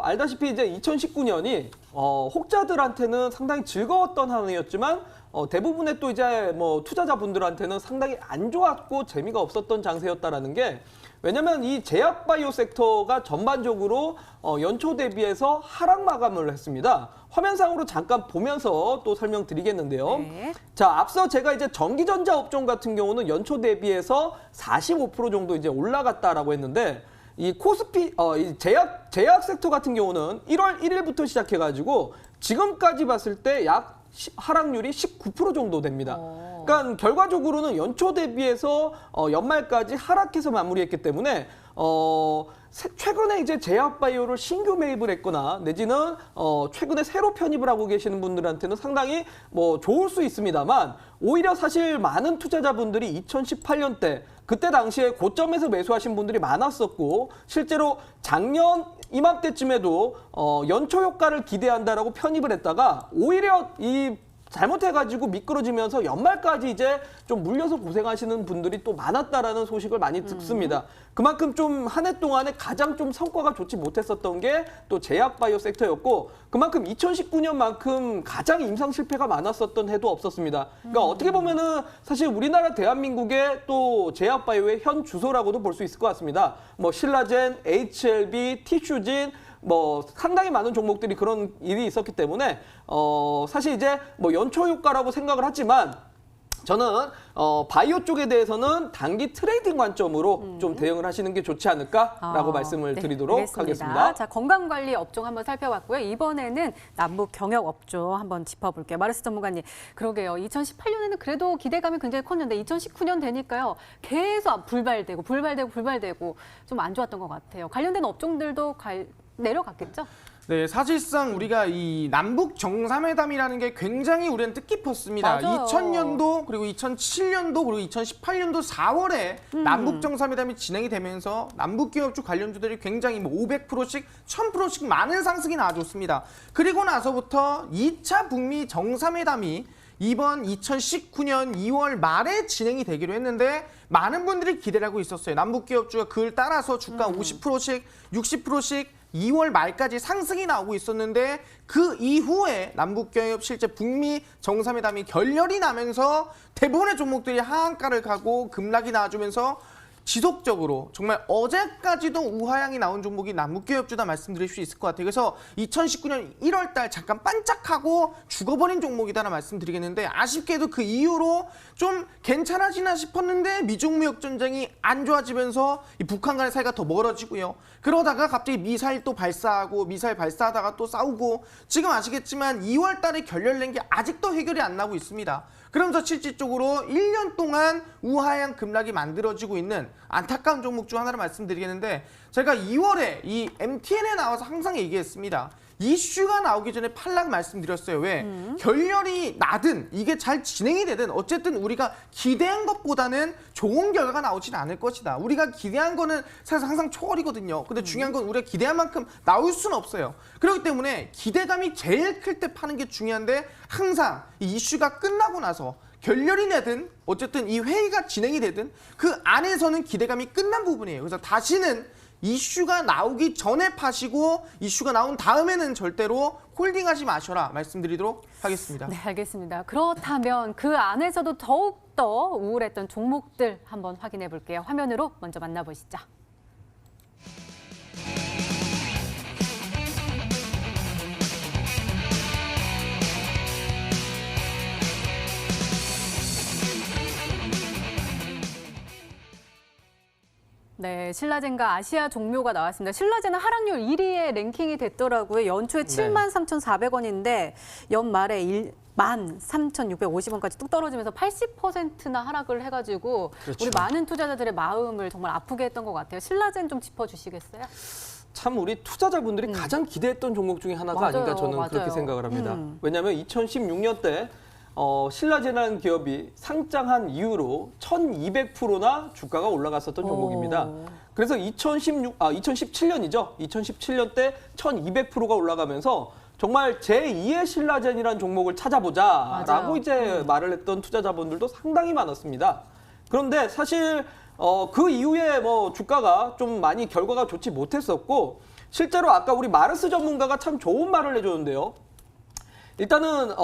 C: 알다시피 이제 2019년이 혹자들한테는 상당히 즐거웠던 한 해였지만 대부분의 또 이제 뭐 투자자분들한테는 상당히 안 좋았고 재미가 없었던 장세였다라는 게, 왜냐면 이 제약바이오 섹터가 전반적으로 연초 대비해서 하락 마감을 했습니다. 화면상으로 잠깐 보면서 또 설명드리겠는데요.
A: 네.
C: 자, 앞서 제가 이제 전기전자 업종 같은 경우는 연초 대비해서 45% 정도 이제 올라갔다라고 했는데, 이 코스피, 이 제약 섹터 같은 경우는 1월 1일부터 시작해가지고 지금까지 봤을 때 약 하락률이 19% 정도 됩니다. 그러니까 결과적으로는 연초 대비해서 연말까지 하락해서 마무리했기 때문에 최근에 이제 제약바이오를 신규 매입을 했거나 내지는 최근에 새로 편입을 하고 계시는 분들한테는 상당히 뭐 좋을 수 있습니다만, 오히려 사실 많은 투자자분들이 2018년 때 그때 당시에 고점에서 매수하신 분들이 많았었고, 실제로 작년 이맘때쯤에도 연초 효과를 기대한다라고 편입을 했다가 오히려 이 잘못해가지고 미끄러지면서 연말까지 이제 좀 물려서 고생하시는 분들이 또 많았다라는 소식을 많이 듣습니다. 그만큼 좀 한 해 동안에 가장 좀 성과가 좋지 못했었던 게 또 제약바이오 섹터였고, 그만큼 2019년만큼 가장 임상 실패가 많았었던 해도 없었습니다. 그러니까 어떻게 보면은 사실 우리나라 대한민국의 또 제약바이오의 현 주소라고도 볼 수 있을 것 같습니다. 뭐 신라젠, HLB, 티슈진, 뭐 상당히 많은 종목들이 그런 일이 있었기 때문에 사실 이제 뭐 연초 효과라고 생각을 하지만, 저는 바이오 쪽에 대해서는 단기 트레이딩 관점으로 좀 대응을 하시는 게 좋지 않을까라고 말씀을 드리도록
A: 알겠습니다.
C: 하겠습니다.
A: 자, 건강관리 업종 한번 살펴봤고요. 이번에는 남북 경협 업종 한번 짚어볼게요. 마르스 전문가님, 그러게요. 2018년에는 그래도 기대감이 굉장히 컸는데 2019년 되니까요, 계속 불발되고 좀 안 좋았던 것 같아요. 관련된 업종들도 내려갔겠죠?
B: 네, 사실상 우리가 이 남북 정상회담이라는 게 굉장히 우리는 뜻깊었습니다.
A: 맞아요.
B: 2000년도 그리고 2007년도 그리고 2018년도 4월에 남북 정상회담이 진행이 되면서 남북 기업주 관련주들이 굉장히 뭐 500%씩 1000%씩 많은 상승이 나와줬습니다. 그리고 나서부터 2차 북미 정상회담이 이번 2019년 2월 말에 진행이 되기로 했는데, 많은 분들이 기대를 하고 있었어요. 남북 기업주가 그를 따라서 주가 50%씩 60%씩 2월 말까지 상승이 나오고 있었는데, 그 이후에 남북경협 실제 북미 정상회담이 결렬이 나면서 대부분의 종목들이 하한가를 가고 급락이 나와주면서 지속적으로 정말 어제까지도 우하향이 나온 종목이 남북기업주다 말씀드릴 수 있을 것 같아요. 그래서 2019년 1월 달 잠깐 반짝하고 죽어버린 종목이다라는 말씀드리겠는데, 아쉽게도 그 이후로 좀 괜찮아지나 싶었는데 미중 무역 전쟁이 안 좋아지면서 이 북한 간의 사이가 더 멀어지고요. 그러다가 갑자기 미사일 또 발사하고 미사일 발사하다가 또 싸우고, 지금 아시겠지만 2월 달에 결렬된 게 아직도 해결이 안 나고 있습니다. 그러면서 실질적으로 1년 동안 우하향 급락이 만들어지고 있는 안타까운 종목 중 하나를 말씀드리겠는데, 제가 2월에 이 MTN에 나와서 항상 얘기했습니다. 이슈가 나오기 전에 팔락 말씀드렸어요. 왜? 결렬이 나든 이게 잘 진행이 되든 어쨌든 우리가 기대한 것보다는 좋은 결과가 나오진 않을 것이다. 우리가 기대한 거는 사실 항상 초월이거든요. 근데 중요한 건 우리가 기대한 만큼 나올 수는 없어요. 그렇기 때문에 기대감이 제일 클 때 파는 게 중요한데, 항상 이 이슈가 끝나고 나서 결렬이 되든 어쨌든 이 회의가 진행이 되든 그 안에서는 기대감이 끝난 부분이에요. 그래서 다시는 이슈가 나오기 전에 파시고 이슈가 나온 다음에는 절대로 홀딩하지 마셔라 말씀드리도록 하겠습니다.
A: 네, 알겠습니다. 그렇다면 그 안에서도 더욱더 우울했던 종목들 한번 확인해 볼게요. 화면으로 먼저 만나보시죠. 네, 신라젠과 아시아 종묘가 나왔습니다. 신라젠은 하락률 1위에 랭킹이 됐더라고요. 연초에 73,400원인데 연말에 13,650원까지 뚝 떨어지면서 80%나 하락을 해가지고
C: 그렇죠.
A: 우리 많은 투자자들의 마음을 정말 아프게 했던 것 같아요. 신라젠 좀 짚어주시겠어요?
C: 참 우리 투자자분들이 가장 기대했던 종목 중에 하나가
A: 맞아요,
C: 아닌가 저는 그렇게
A: 맞아요.
C: 생각을 합니다. 왜냐하면 2016년 때 신라젠이라는 기업이 상장한 이후로 1,200%나 주가가 올라갔었던 종목입니다. 그래서 2017년이죠. 2017년 때 1,200%가 올라가면서 정말 제2의 신라젠이라는 종목을 찾아보자라고
A: 맞아요.
C: 이제 말을 했던 투자자분들도 상당히 많았습니다. 그런데 사실 그 이후에 뭐 주가가 좀 많이 결과가 좋지 못했었고 실제로 아까 우리 마르스 전문가가 참 좋은 말을 해줬는데요. 일단은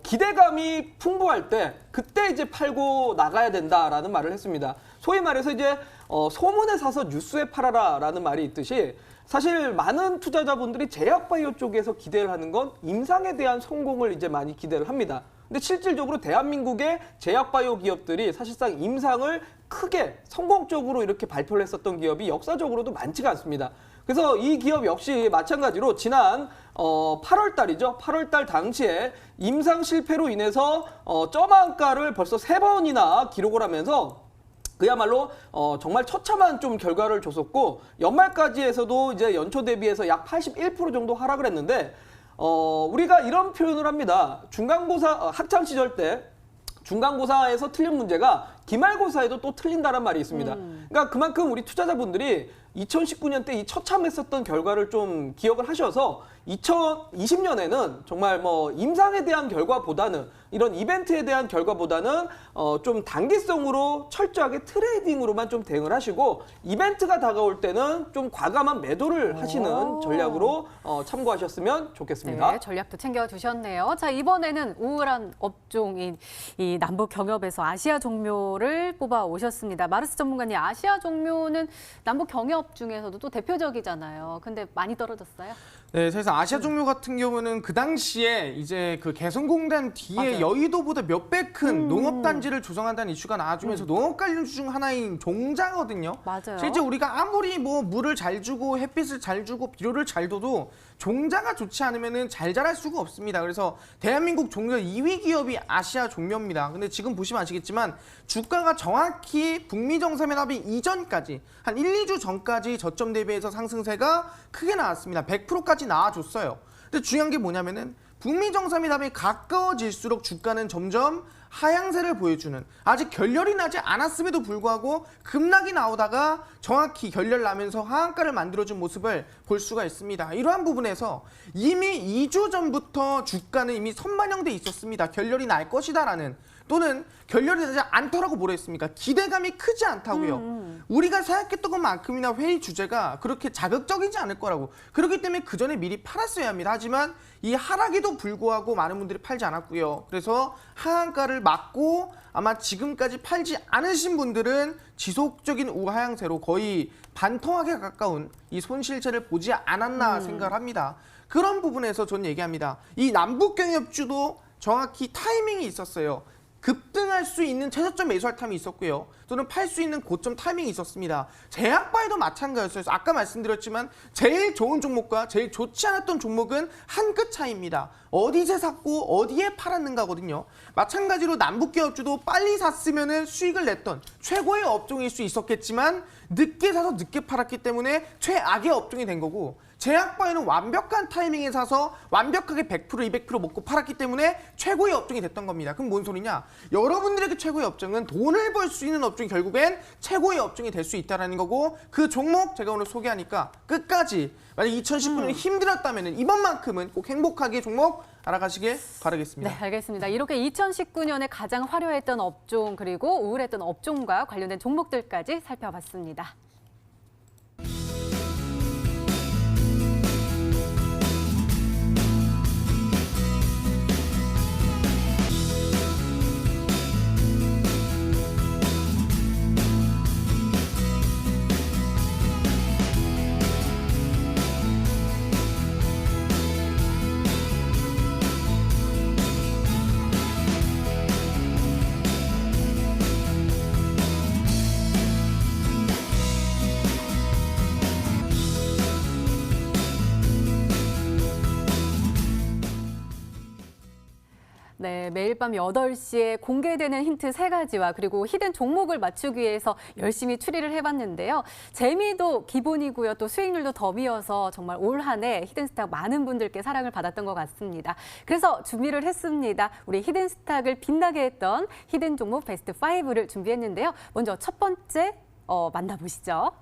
C: 기대감이 풍부할 때 그때 이제 팔고 나가야 된다라는 말을 했습니다. 소위 말해서 이제 소문에 사서 뉴스에 팔아라라는 말이 있듯이 사실 많은 투자자분들이 제약바이오 쪽에서 기대를 하는 건 임상에 대한 성공을 이제 많이 기대를 합니다. 근데 실질적으로 대한민국의 제약바이오 기업들이 사실상 임상을 크게 성공적으로 이렇게 발표를 했었던 기업이 역사적으로도 많지가 않습니다. 그래서 이 기업 역시 마찬가지로 지난 8월 달이죠. 8월 달 당시에 임상 실패로 인해서 점한가를 벌써 3번이나 기록을 하면서 그야말로 정말 처참한 좀 결과를 줬었고 연말까지에서도 이제 연초 대비해서 약 81% 정도 하락을 했는데 우리가 이런 표현을 합니다. 중간고사 학창 시절 때 중간고사에서 틀린 문제가 기말고사에도 또 틀린다는 말이 있습니다. 그러니까 그만큼 우리 투자자분들이 2019년 때 이 처참했었던 결과를 좀 기억을 하셔서 2020년에는 정말 뭐 임상에 대한 결과보다는 이런 이벤트에 대한 결과보다는 좀 단기성으로 철저하게 트레이딩으로만 좀 대응을 하시고 이벤트가 다가올 때는 좀 과감한 매도를 하시는 전략으로 참고하셨으면 좋겠습니다.
A: 네, 전략도 챙겨두셨네요. 자, 이번에는 우울한 업종인 이 남북 경협에서 아시아 종묘를 뽑아 오셨습니다. 마르스 전문가님, 아시아 종묘는 남북 경협 중에서도 또 대표적이잖아요. 근데 많이 떨어졌어요?
B: 네, 그래서 아시아 종묘 같은 경우는 그 당시에 이제 그 개성공단 뒤에
A: 맞아요.
B: 여의도보다 몇 배 큰 농업단지를 조성한다는 이슈가 나와주면서 농업 관련주 중 하나인 종자거든요.
A: 맞아요.
B: 실제 우리가 아무리 뭐 물을 잘 주고 햇빛을 잘 주고 비료를 잘 둬도 종자가 좋지 않으면은 잘 자랄 수가 없습니다. 그래서 대한민국 종자 2위 기업이 아시아 종묘입니다. 근데 지금 보시면 아시겠지만 주가가 정확히 북미 정상회담이 이전까지 한 1, 2주 전까지 저점 대비해서 상승세가 크게 나왔습니다. 100%까지 나와줬어요. 근데 중요한 게 뭐냐면은 북미 정상회담이 가까워질수록 주가는 점점 하향세를 보여주는 아직 결렬이 나지 않았음에도 불구하고 급락이 나오다가 정확히 결렬 나면서 하한가를 만들어준 모습을 볼 수가 있습니다. 이러한 부분에서 이미 2주 전부터 주가는 이미 선반영돼 있었습니다. 결렬이 날 것이다라는 또는 결렬이 되지 않더라고 뭐라 했습니까? 기대감이 크지 않다고요. 우리가 생각했던 것만큼이나 회의 주제가 그렇게 자극적이지 않을 거라고. 그렇기 때문에 그 전에 미리 팔았어야 합니다. 하지만 이 하락에도 불구하고 많은 분들이 팔지 않았고요. 그래서 하한가를 막고 아마 지금까지 팔지 않으신 분들은 지속적인 우하향세로 거의 반토막에 가까운 이 손실체를 보지 않았나 생각을 합니다. 그런 부분에서 저는 얘기합니다. 이 남북경협주도 정확히 타이밍이 있었어요. 급등할 수 있는 최저점 매수할 타임이 있었고요. 또는 팔 수 있는 고점 타이밍이 있었습니다. 제약바이도 마찬가지였어요. 아까 말씀드렸지만 제일 좋은 종목과 제일 좋지 않았던 종목은 한 끗 차이입니다. 어디서 샀고 어디에 팔았는가거든요. 마찬가지로 남북기업주도 빨리 샀으면 수익을 냈던 최고의 업종일 수 있었겠지만 늦게 사서 늦게 팔았기 때문에 최악의 업종이 된 거고 제약바이오는 완벽한 타이밍에 사서 완벽하게 100% 200% 먹고 팔았기 때문에 최고의 업종이 됐던 겁니다. 그럼 뭔 소리냐? 여러분들에게 최고의 업종은 돈을 벌 수 있는 업종이 결국엔 최고의 업종이 될 수 있다는 거고 그 종목 제가 오늘 소개하니까 끝까지 만약 2019년이 힘들었다면 이번만큼은 꼭 행복하게 종목 알아가시길 바라겠습니다.
A: 네, 알겠습니다. 이렇게 2019년에 가장 화려했던 업종 그리고 우울했던 업종과 관련된 종목들까지 살펴봤습니다. 네, 매일 밤 8시에 공개되는 힌트 3가지와 그리고 히든 종목을 맞추기 위해서 열심히 추리를 해봤는데요. 재미도 기본이고요. 또 수익률도 덤이어서 정말 올 한 해 히든스탁 많은 분들께 사랑을 받았던 것 같습니다. 그래서 준비를 했습니다. 우리 히든스탁을 빛나게 했던 히든 종목 베스트 5를 준비했는데요. 먼저 첫 번째 만나보시죠.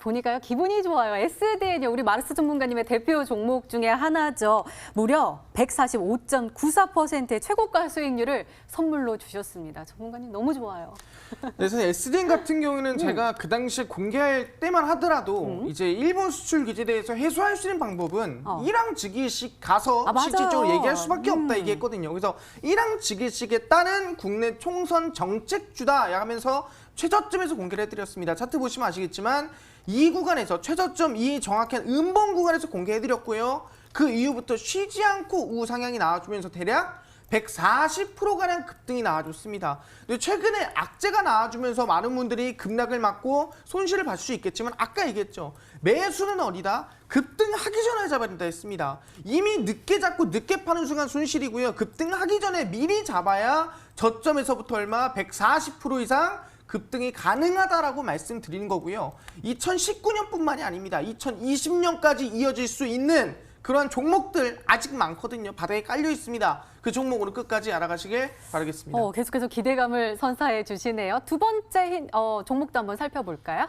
A: 보니까요, 기분이 좋아요. SDN이요. 우리 마르스 전문가님의 대표 종목 중에 하나죠. 무려 145.94%의 최고가 수익률을 선물로 주셨습니다. 전문가님 너무 좋아요.
B: 그래서 SDN 같은 경우는 제가 그 당시에 공개할 때만 하더라도 이제 일본 수출 규제대에서 해소할 수 있는 방법은 이랑 즉위식 가서 실질적으로 얘기할 수밖에 없다 얘기했거든요. 그래서 이랑 즉위식에 따른 국내 총선 정책주다 하면서 최저점에서 공개를 해드렸습니다. 차트 보시면 아시겠지만 이 구간에서 최저점 이 정확한 음봉 구간에서 공개해드렸고요. 그 이후부터 쉬지 않고 우상향이 나와주면서 대략 140%가량 급등이 나와줬습니다. 근데 최근에 악재가 나와주면서 많은 분들이 급락을 맞고 손실을 봤을 수 있겠지만 아까 얘기했죠. 매수는 어디다? 급등하기 전에 잡아야 된다 했습니다. 이미 늦게 잡고 늦게 파는 순간 손실이고요. 급등하기 전에 미리 잡아야 저점에서부터 얼마? 140% 이상 급등이 가능하다라고 말씀드리는 거고요. 2019년뿐만이 아닙니다. 2020년까지 이어질 수 있는 그런 종목들 아직 많거든요. 바닥에 깔려 있습니다. 그 종목으로 끝까지 알아가시길 바라겠습니다.
A: 계속해서 기대감을 선사해 주시네요. 두 번째 종목도 한번 살펴볼까요?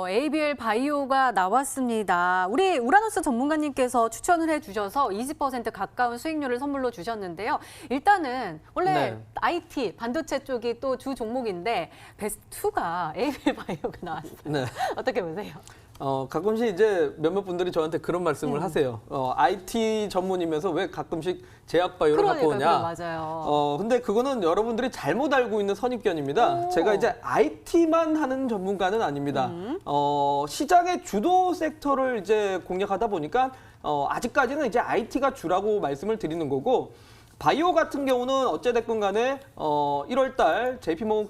A: ABL 바이오가 나왔습니다. 우리 우라노스 전문가님께서 추천을 해주셔서 20% 가까운 수익률을 선물로 주셨는데요. 일단은 원래 IT, 반도체 쪽이 또 주 종목인데 베스트 2가 ABL 바이오가 나왔어요.
C: 네.
A: 어떻게 보세요?
C: 가끔씩 이제 몇몇 분들이 저한테 그런 말씀을 하세요. IT 전문이면서 왜 가끔씩 제약바이오를 갖고 오냐.
A: 맞아요.
C: 근데 그거는 여러분들이 잘못 알고 있는 선입견입니다. 제가 이제 IT만 하는 전문가는 아닙니다. 시장의 주도 섹터를 이제 공략하다 보니까 아직까지는 이제 IT가 주라고 말씀을 드리는 거고, 바이오 같은 경우는 어찌됐건 간에 1월 달 JP모건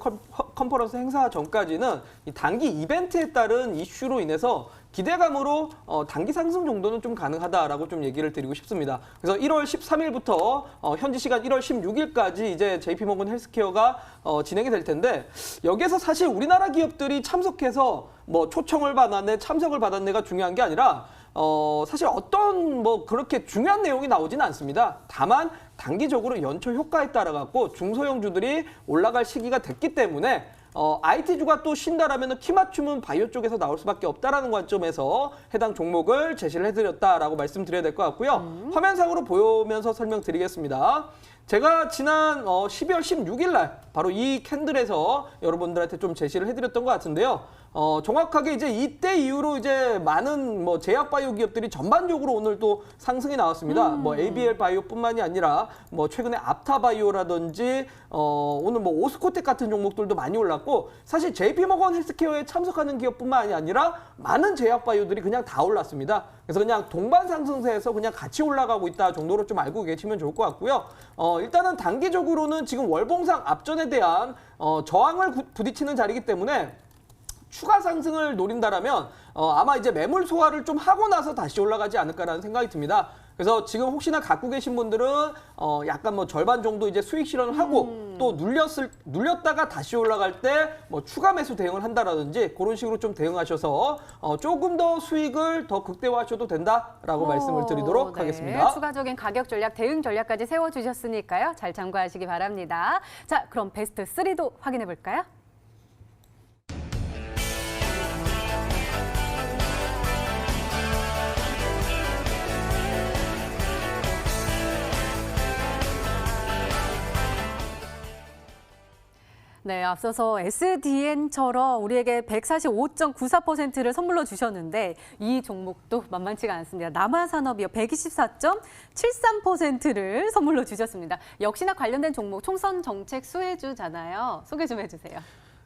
C: 컨퍼런스 행사 전까지는 이 단기 이벤트에 따른 이슈로 인해서 기대감으로 단기 상승 정도는 좀 가능하다라고 좀 얘기를 드리고 싶습니다. 그래서 1월 13일부터 현지 시간 1월 16일까지 이제 JP모건 헬스케어가 진행이 될 텐데, 여기에서 사실 우리나라 기업들이 참석해서 뭐 초청을 받았네, 참석을 받았네가 중요한 게 아니라 사실 어떤 뭐 그렇게 중요한 내용이 나오지는 않습니다. 다만 단기적으로 연초 효과에 따라 갖고 중소형주들이 올라갈 시기가 됐기 때문에 IT주가 또 쉰다라면 키 맞춤은 바이오 쪽에서 나올 수밖에 없다라는 관점에서 해당 종목을 제시를 해드렸다라고 말씀드려야 될 것 같고요. 화면상으로 보면서 설명드리겠습니다. 제가 지난 12월 16일 날 바로 이 캔들에서 여러분들한테 좀 제시를 해드렸던 것 같은데요. 정확하게 이제 이때 이후로 이제 많은 뭐 제약 바이오 기업들이 전반적으로 오늘 또 상승이 나왔습니다. 뭐 ABL 바이오뿐만이 아니라 뭐 최근에 앞타 바이오라든지 오늘 뭐 오스코텍 같은 종목들도 많이 올랐고. 올랐고 사실 JP모건 헬스케어에 참석하는 기업뿐만 아니라 많은 제약바이오들이 그냥 다 올랐습니다. 그래서 그냥 동반 상승세에서 그냥 같이 올라가고 있다 정도로 좀 알고 계시면 좋을 것 같고요. 일단은 단기적으로는 지금 월봉상 앞전에 대한 저항을 부딪히는 자리이기 때문에 추가 상승을 노린다라면 아마 이제 매물 소화를 좀 하고 나서 다시 올라가지 않을까라는 생각이 듭니다. 그래서 지금 혹시나 갖고 계신 분들은 약간 뭐 절반 정도 이제 수익 실현을 하고 또 눌렸다가 다시 올라갈 때 뭐 추가 매수 대응을 한다라든지 그런 식으로 좀 대응하셔서 조금 더 수익을 더 극대화하셔도 된다라고 말씀을 드리도록
A: 네.
C: 하겠습니다.
A: 추가적인 가격 전략, 대응 전략까지 세워주셨으니까요. 잘 참고하시기 바랍니다. 자, 그럼 베스트 3도 확인해 볼까요? 네, 앞서서 SDN처럼 우리에게 145.94%를 선물로 주셨는데 이 종목도 만만치가 않습니다. 남아산업이요 124.73%를 선물로 주셨습니다. 역시나 관련된 종목 총선 정책 수혜주잖아요. 소개 좀 해주세요.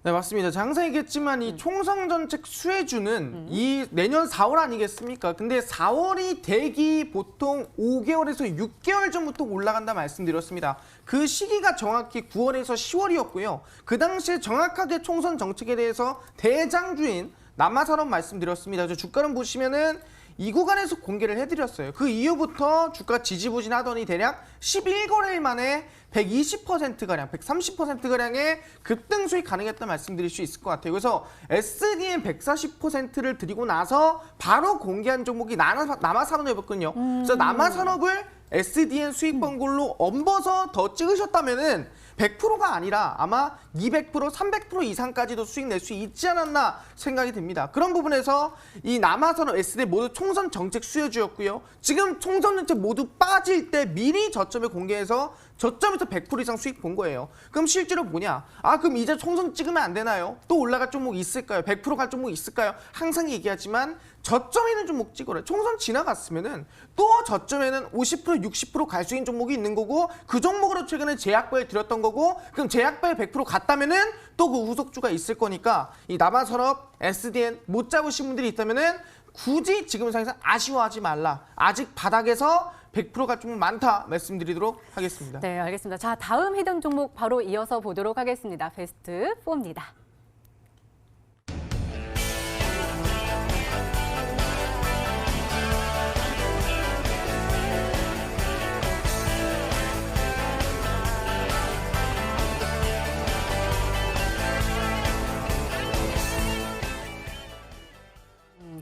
B: 네, 맞습니다. 항상 얘기했지만 이 총선 정책 수혜주는 이 내년 4월 아니겠습니까? 근데 4월이 되기 보통 5개월에서 6개월 전부터 올라간다 말씀드렸습니다. 그 시기가 정확히 9월에서 10월이었고요. 그 당시에 정확하게 총선 정책에 대해서 대장주인 남아산업 말씀드렸습니다. 저 주가를 보시면은 이 구간에서 공개를 해드렸어요. 그 이후부터 주가 지지부진하더니 대략 11거래일 만에 120%가량, 130%가량의 급등 수익 가능했다 말씀드릴 수 있을 것 같아요. 그래서 SDN 140%를 드리고 나서 바로 공개한 종목이 남아산업이었거든요. 그래서 남아산업을 SDN 수익 번골로 얹어서 더 찍으셨다면은 100%가 아니라 아마 200%, 300% 이상까지도 수익 낼 수 있지 않았나 생각이 듭니다. 그런 부분에서 이 남아산업, SDN 모두 총선 정책 수혜주였고요. 지금 총선 정책 모두 빠질 때 미리 저점에 공개해서 저점에서 100% 이상 수익 본 거예요. 그럼 실제로 뭐냐? 그럼 이제 총선 찍으면 안 되나요? 또 올라갈 종목 있을까요? 100% 갈 종목 있을까요? 항상 얘기하지만 저점에는 종목 찍어라. 총선 지나갔으면은 또 저점에는 50%, 60% 갈 수 있는 종목이 있는 거고 그 종목으로 최근에 제약바에 들였던 거고 그럼 제약바에 100% 갔다면은 또 그 후속주가 있을 거니까 이 남아산업, SDN 못 잡으신 분들이 있다면은 굳이 지금 상황에서 아쉬워하지 말라. 아직 바닥에서 100%가 좀 많다 말씀드리도록 하겠습니다.
A: 네, 알겠습니다. 자, 다음 히든 종목 바로 이어서 보도록 하겠습니다. 베스트 4입니다.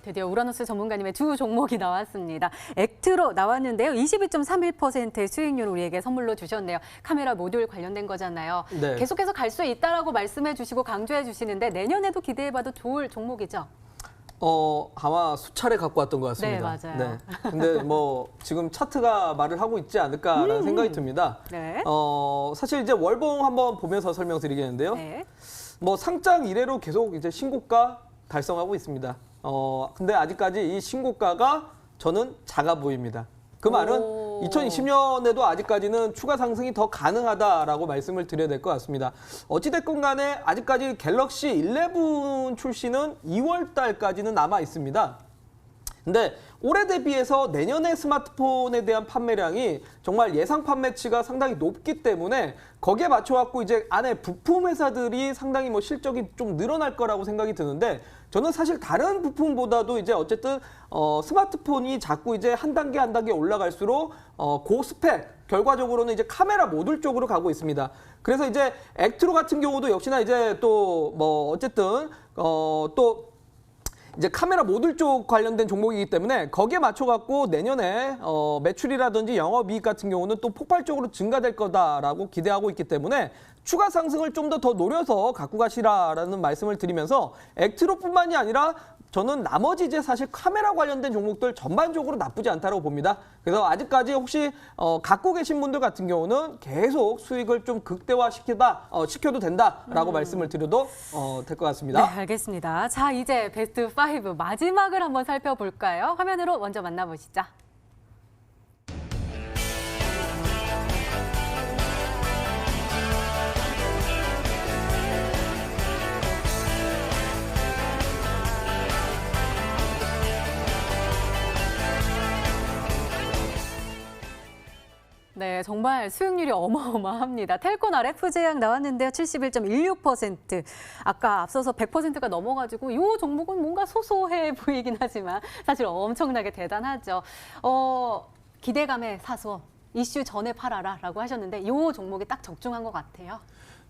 A: 드디어 우라노스 전문가님의 주 종목이 나왔습니다. 액트로 나왔는데요. 22.31%의 수익률 우리에게 선물로 주셨네요. 카메라 모듈 관련된 거잖아요.
C: 네.
A: 계속해서 갈 수 있다라고 말씀해 주시고 강조해 주시는데 내년에도 기대해봐도 좋을 종목이죠?
C: 아마 수차례 갖고 왔던 것 같습니다.
A: 네, 맞아요.
C: 근데 뭐 지금 차트가 말을 하고 있지 않을까라는 생각이 듭니다.
A: 네.
C: 사실 이제 월봉 한번 보면서 설명드리겠는데요.
A: 네.
C: 뭐 상장 이래로 계속 이제 신고가 달성하고 있습니다. 근데 아직까지 이 신고가가 저는 작아 보입니다. 그 말은 2020년에도 아직까지는 추가 상승이 더 가능하다라고 말씀을 드려야 될 것 같습니다. 어찌됐건 간에 아직까지 갤럭시 11 출시는 2월 달까지는 남아 있습니다. 근데 올해 대비해서 내년의 스마트폰에 대한 판매량이 정말 예상 판매치가 상당히 높기 때문에 거기에 맞춰갖고 이제 안에 부품 회사들이 상당히 뭐 실적이 좀 늘어날 거라고 생각이 드는데 저는 사실 다른 부품보다도 이제 어쨌든 스마트폰이 자꾸 이제 한 단계 올라갈수록 고스펙 결과적으로는 이제 카메라 모듈 쪽으로 가고 있습니다. 그래서 이제 액트로 같은 경우도 역시나 이제 또 뭐 어쨌든 또 이제 카메라 모듈 쪽 관련된 종목이기 때문에 거기에 맞춰갖고 내년에 매출이라든지 영업이익 같은 경우는 또 폭발적으로 증가될 거다라고 기대하고 있기 때문에 추가 상승을 좀 더 노려서 갖고 가시라라는 말씀을 드리면서 액트로뿐만이 아니라 저는 나머지 이제 사실 카메라 관련된 종목들 전반적으로 나쁘지 않다고 봅니다. 그래서 아직까지 혹시 갖고 계신 분들 같은 경우는 계속 수익을 좀 시켜도 된다라고 말씀을 드려도 될 것 같습니다.
A: 네, 알겠습니다. 자, 이제 베스트 5 마지막을 한번 살펴볼까요? 화면으로 먼저 만나보시죠. 네, 정말 수익률이 어마어마합니다. 텔콘 RF 제약 나왔는데요. 71.16%. 아까 앞서서 100%가 넘어가지고 이 종목은 뭔가 소소해 보이긴 하지만 사실 엄청나게 대단하죠. 기대감에 사서 이슈 전에 팔아라라고 하셨는데 이 종목이 딱 적중한 것 같아요.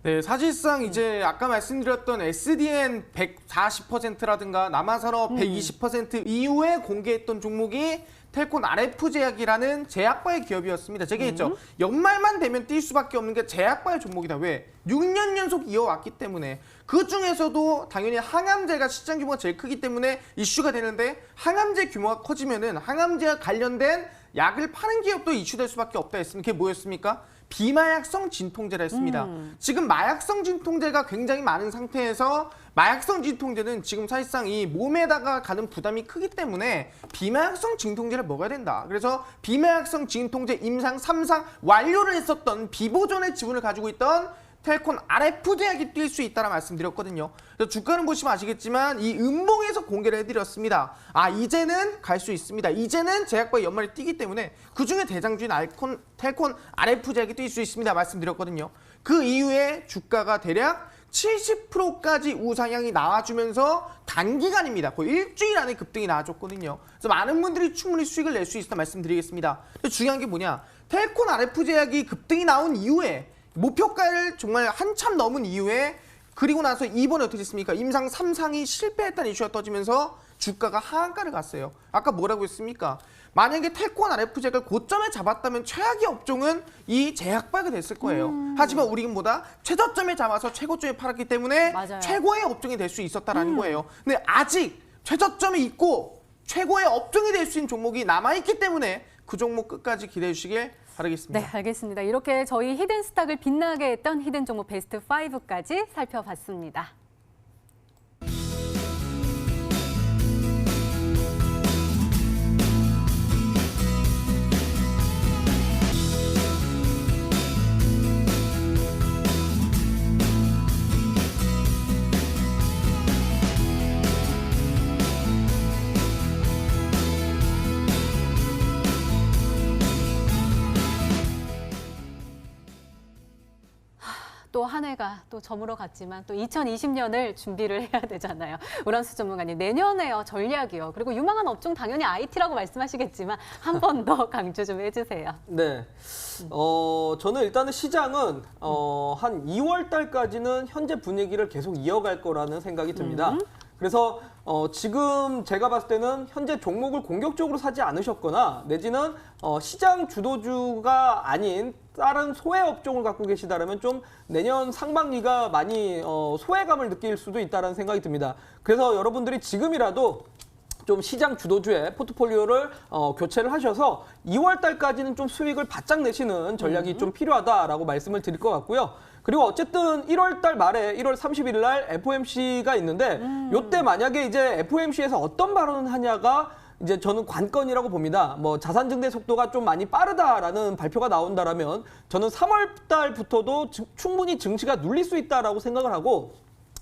B: 네, 사실상 이제 아까 말씀드렸던 SDN 140%라든가 남아산업 120% 이후에 공개했던 종목이 텔콘 RF 제약이라는 제약바의 기업이었습니다. 제가 했죠. 연말만 되면 뛸 수밖에 없는 게 제약바의 종목이다. 왜? 6년 연속 이어왔기 때문에. 그 중에서도 당연히 항암제가 시장 규모가 제일 크기 때문에 이슈가 되는데 항암제 규모가 커지면은 항암제와 관련된 약을 파는 기업도 이슈될 수밖에 없다 했습니다. 그게 뭐였습니까? 비마약성 진통제라 했습니다. 지금 마약성 진통제가 굉장히 많은 상태에서 마약성 진통제는 지금 사실상 이 몸에다가 가는 부담이 크기 때문에 비마약성 진통제를 먹어야 된다. 그래서 비마약성 진통제 임상 3상 완료를 했었던 비보존의 지분을 가지고 있던 텔콘 RF 제약이 뛸 수 있다라 말씀드렸거든요. 그래서 주가는 보시면 아시겠지만 이 음봉에서 공개를 해드렸습니다. 이제는 갈 수 있습니다. 이제는 제약바의 연말이 뛰기 때문에 그중에 대장주인 텔콘 RF 제약이 뛸 수 있습니다. 말씀드렸거든요. 그 이후에 주가가 대략 70%까지 우상향이 나와주면서 단기간입니다. 거의 일주일 안에 급등이 나와줬거든요. 그래서 많은 분들이 충분히 수익을 낼 수 있다 말씀드리겠습니다. 중요한 게 뭐냐? 텔콘 RF 제약이 급등이 나온 이후에 목표가를 정말 한참 넘은 이후에 그리고 나서 이번에 어떻게 됐습니까? 임상 3상이 실패했다는 이슈가 터지면서 주가가 하한가를 갔어요. 아까 뭐라고 했습니까? 만약에 텔콘 RF 제약을 고점에 잡았다면 최악의 업종은 이 제약바가 됐을 거예요. 하지만 우리는 뭐다? 최저점에 잡아서 최고점에 팔았기 때문에
A: 맞아요.
B: 최고의 업종이 될 수 있었다라는 거예요. 근데 아직 최저점이 있고 최고의 업종이 될 수 있는 종목이 남아있기 때문에 그 종목 끝까지 기대해 주시길 바라겠습니다.
A: 네, 알겠습니다. 이렇게 저희 히든 스탁을 빛나게 했던 히든 종목 베스트 5까지 살펴봤습니다. 또 한 해가 또 저물어 갔지만 또 2020년을 준비를 해야 되잖아요. 우란수 전문가님, 내년에요, 전략이요. 그리고 유망한 업종 당연히 IT라고 말씀하시겠지만 한 번 더 강조 좀 해주세요.
C: 네. 저는 일단은 시장은 한 2월 달까지는 현재 분위기를 계속 이어갈 거라는 생각이 듭니다. 그래서 지금 제가 봤을 때는 현재 종목을 공격적으로 사지 않으셨거나 내지는 시장 주도주가 아닌 다른 소외 업종을 갖고 계시다면 좀 내년 상반기가 많이 소외감을 느낄 수도 있다는 생각이 듭니다. 그래서 여러분들이 지금이라도 좀 시장 주도주의 포트폴리오를 교체를 하셔서 2월 달까지는 좀 수익을 바짝 내시는 전략이 좀 필요하다라고 말씀을 드릴 것 같고요. 그리고 어쨌든 1월 달 말에 1월 31일 날 FOMC가 있는데 이때 만약에 이제 FOMC에서 어떤 발언을 하냐가 이제 저는 관건이라고 봅니다. 뭐 자산 증대 속도가 좀 많이 빠르다라는 발표가 나온다라면 저는 3월 달부터도 충분히 증시가 눌릴 수 있다라고 생각을 하고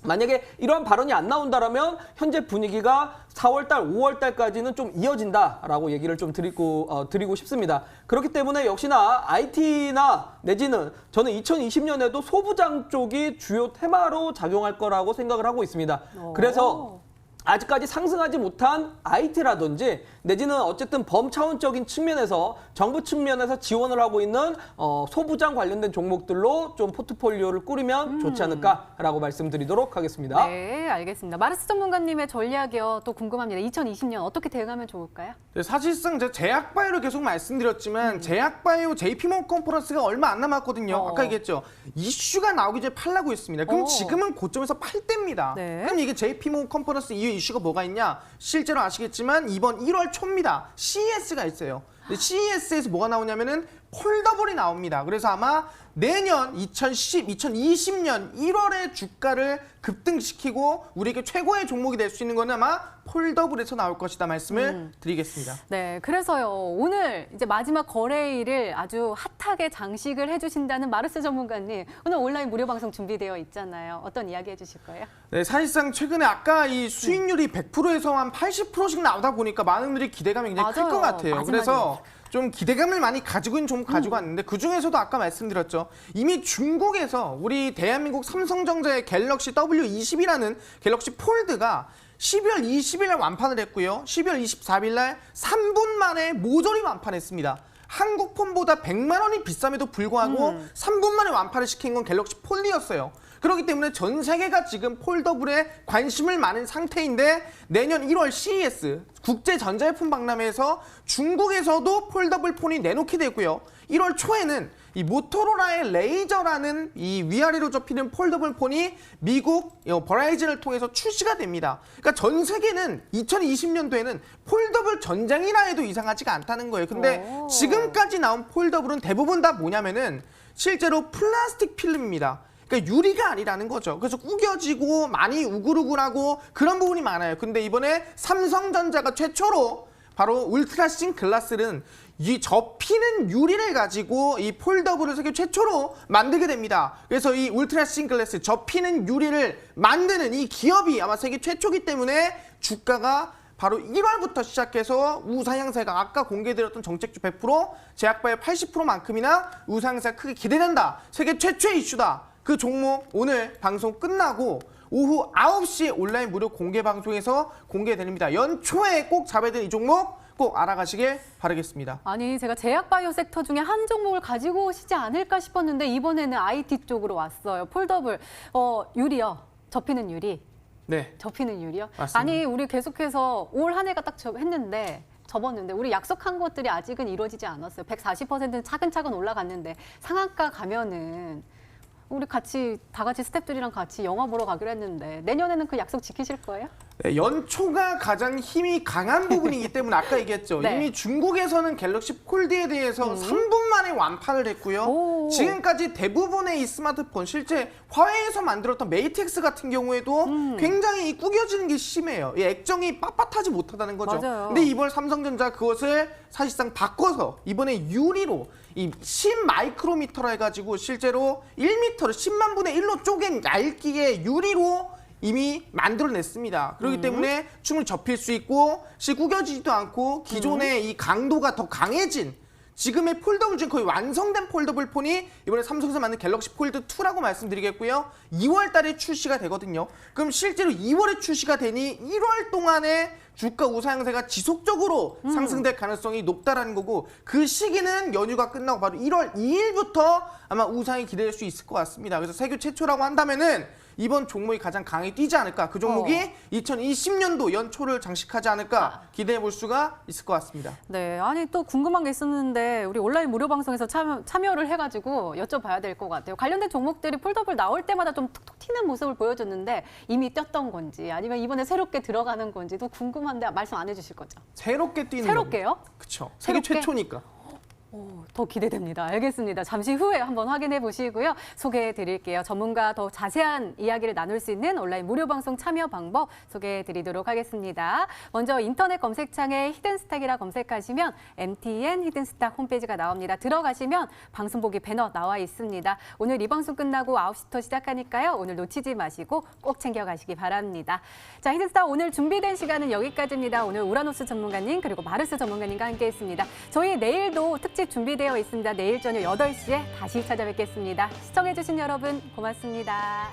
C: 만약에 이러한 발언이 안 나온다라면 현재 분위기가 4월 달, 5월 달까지는 좀 이어진다라고 얘기를 좀 드리고 싶습니다. 그렇기 때문에 역시나 IT나 내지는 저는 2020년에도 소부장 쪽이 주요 테마로 작용할 거라고 생각을 하고 있습니다. 그래서 아직까지 상승하지 못한 IT라든지 내지는 어쨌든 범차원적인 측면에서 정부 측면에서 지원을 하고 있는 소부장 관련된 종목들로 좀 포트폴리오를 꾸리면 좋지 않을까라고 말씀드리도록 하겠습니다.
A: 네, 알겠습니다. 마르스 전문가님의 전략이요. 또 궁금합니다. 2020년 어떻게 대응하면 좋을까요?
B: 네, 사실상 제가 제약바이오를 계속 말씀드렸지만 제약바이오 JP모건 컨퍼런스가 얼마 안 남았거든요. 아까 얘기했죠. 이슈가 나오기 전에 팔라고 했습니다. 그럼 지금은 고점에서 팔 때입니다.
A: 네.
B: 그럼 이게 JP모건 컨퍼런스 이후 이슈가 뭐가 있냐? 실제로 아시겠지만 이번 1월 초입니다. CES가 있어요. CES에서 뭐가 나오냐면은 폴더블이 나옵니다. 그래서 아마 내년 2020년 1월에 주가를 급등시키고 우리에게 최고의 종목이 될 수 있는 건 아마 폴더블에서 나올 것이다 말씀을 드리겠습니다.
A: 네, 그래서요. 오늘 이제 마지막 거래일을 아주 핫하게 장식을 해주신다는 마르스 전문가님. 오늘 온라인 무료 방송 준비되어 있잖아요. 어떤 이야기 해주실 거예요?
B: 네, 사실상 최근에 아까 이 수익률이 100%에서 한 80%씩 나오다 보니까 많은 분들이 기대감이 굉장히 클 것 같아요.
A: 마지막에.
B: 그래서 좀 기대감을 많이 가지고 있는 종목 가지고 왔는데 그중에서도 아까 말씀드렸죠. 이미 중국에서 우리 대한민국 삼성전자의 갤럭시 W20이라는 갤럭시 폴드가 12월 20일 날 완판을 했고요. 12월 24일 날 3분 만에 모조리 완판했습니다. 한국 폰보다 100만 원이 비쌈에도 불구하고 3분 만에 완판을 시킨 건 갤럭시 폴드였어요. 그렇기 때문에 전 세계가 지금 폴더블에 관심을 많은 상태인데 내년 1월 CES 국제전자제품 박람회에서 중국에서도 폴더블 폰이 내놓게 되고요. 1월 초에는 이 모토로라의 레이저라는 이 위아래로 접히는 폴더블 폰이 미국 버라이즌을 통해서 출시가 됩니다. 그러니까 전 세계는 2020년도에는 폴더블 전쟁이라 해도 이상하지가 않다는 거예요. 근데 지금까지 나온 폴더블은 대부분 다 뭐냐면은 실제로 플라스틱 필름입니다. 그러니까 유리가 아니라는 거죠. 그래서 구겨지고 많이 우글우글하고 그런 부분이 많아요. 근데 이번에 삼성전자가 최초로 바로 울트라싱 글라스는 이 접히는 유리를 가지고 이 폴더블을 세계 최초로 만들게 됩니다. 그래서 이 울트라싱 글라스 접히는 유리를 만드는 이 기업이 아마 세계 최초이기 때문에 주가가 바로 1월부터 시작해서 우상향세가 아까 공개드렸던 정책주 100%, 제약바의 80%만큼이나 우상향세가 크게 기대된다. 세계 최초의 이슈다. 그 종목 오늘 방송 끝나고 오후 9시 온라인 무료 공개 방송에서 공개됩니다. 연초에 꼭 잡아야 될 이 종목 꼭 알아가시길 바라겠습니다.
A: 아니 제가 제약바이오 섹터 중에 한 종목을 가지고 오시지 않을까 싶었는데 이번에는 IT 쪽으로 왔어요. 폴더블 유리요. 접히는 유리.
B: 네.
A: 접히는 유리요?
B: 맞습니다.
A: 아니 우리 계속해서 올 한 해가 딱 했는데 접었는데 우리 약속한 것들이 아직은 이루어지지 않았어요. 140%는 차근차근 올라갔는데 상한가 가면은 우리 같이 다 같이 스태프들이랑 같이 영화 보러 가기로 했는데 내년에는 그 약속 지키실 거예요?
B: 네, 연초가 가장 힘이 강한 부분이기 때문에 아까 얘기했죠.
A: 네.
B: 이미 중국에서는 갤럭시 폴드에 대해서 3분 만에 완판을 했고요.
A: 오.
B: 지금까지 대부분의 이 스마트폰 실제 화웨이에서 만들었던 메이텍스 같은 경우에도 굉장히 이 구겨지는 게 심해요. 이 액정이 빳빳하지 못하다는 거죠.
A: 맞아요.
B: 근데 이번 삼성전자 그것을 사실상 바꿔서 이번에 유리로 이 10 마이크로미터라 해가지고 실제로 1미터를 10만 분의 1로 쪼갠 얇기의 유리로 이미 만들어냈습니다. 그렇기 때문에 충분히 접힐 수 있고 구겨지지도 않고 기존의 이 강도가 더 강해진 지금의 폴더블 중 거의 완성된 폴더블 폰이 이번에 삼성에서 만든 갤럭시 폴드 2라고 말씀드리겠고요. 2월 달에 출시가 되거든요. 그럼 실제로 2월에 출시가 되니 1월 동안에 주가 우상향세가 지속적으로 상승될 가능성이 높다라는 거고 그 시기는 연휴가 끝나고 바로 1월 2일부터 아마 우상이 기대될 수 있을 것 같습니다. 그래서 세계 최초라고 한다면은 이번 종목이 가장 강하게 뛰지 않을까. 그 종목이 2020년도 연초를 장식하지 않을까 기대해 볼 수가 있을 것 같습니다.
A: 네, 아니 또 궁금한 게 있었는데 우리 온라인 무료 방송에서 참여를 해가지고 여쭤봐야 될 것 같아요. 관련된 종목들이 폴더블 나올 때마다 좀 툭툭 튀는 모습을 보여줬는데 이미 뛰었던 건지 아니면 이번에 새롭게 들어가는 건지도 궁금한데 말씀 안 해주실 거죠?
B: 새롭게 뛰는
A: 새롭게요?
B: 그렇죠. 세계
A: 새롭게?
B: 최초니까.
A: 더 기대됩니다. 알겠습니다. 잠시 후에 한번 확인해 보시고요. 소개해 드릴게요. 전문가 더 자세한 이야기를 나눌 수 있는 온라인 무료 방송 참여 방법 소개해 드리도록 하겠습니다. 먼저 인터넷 검색창에 히든스탁이라 검색하시면 MTN 히든스탁 홈페이지가 나옵니다. 들어가시면 방송 보기 배너 나와 있습니다. 오늘 이 방송 끝나고 9시부터 시작하니까요. 오늘 놓치지 마시고 꼭 챙겨가시기 바랍니다. 자, 히든스탁 오늘 준비된 시간은 여기까지입니다. 오늘 우라노스 전문가님 그리고 마르스 전문가님과 함께했습니다. 저희 내일도 특집 준비되어 있습니다. 내일 저녁 8시에 다시 찾아뵙겠습니다. 시청해주신 여러분 고맙습니다.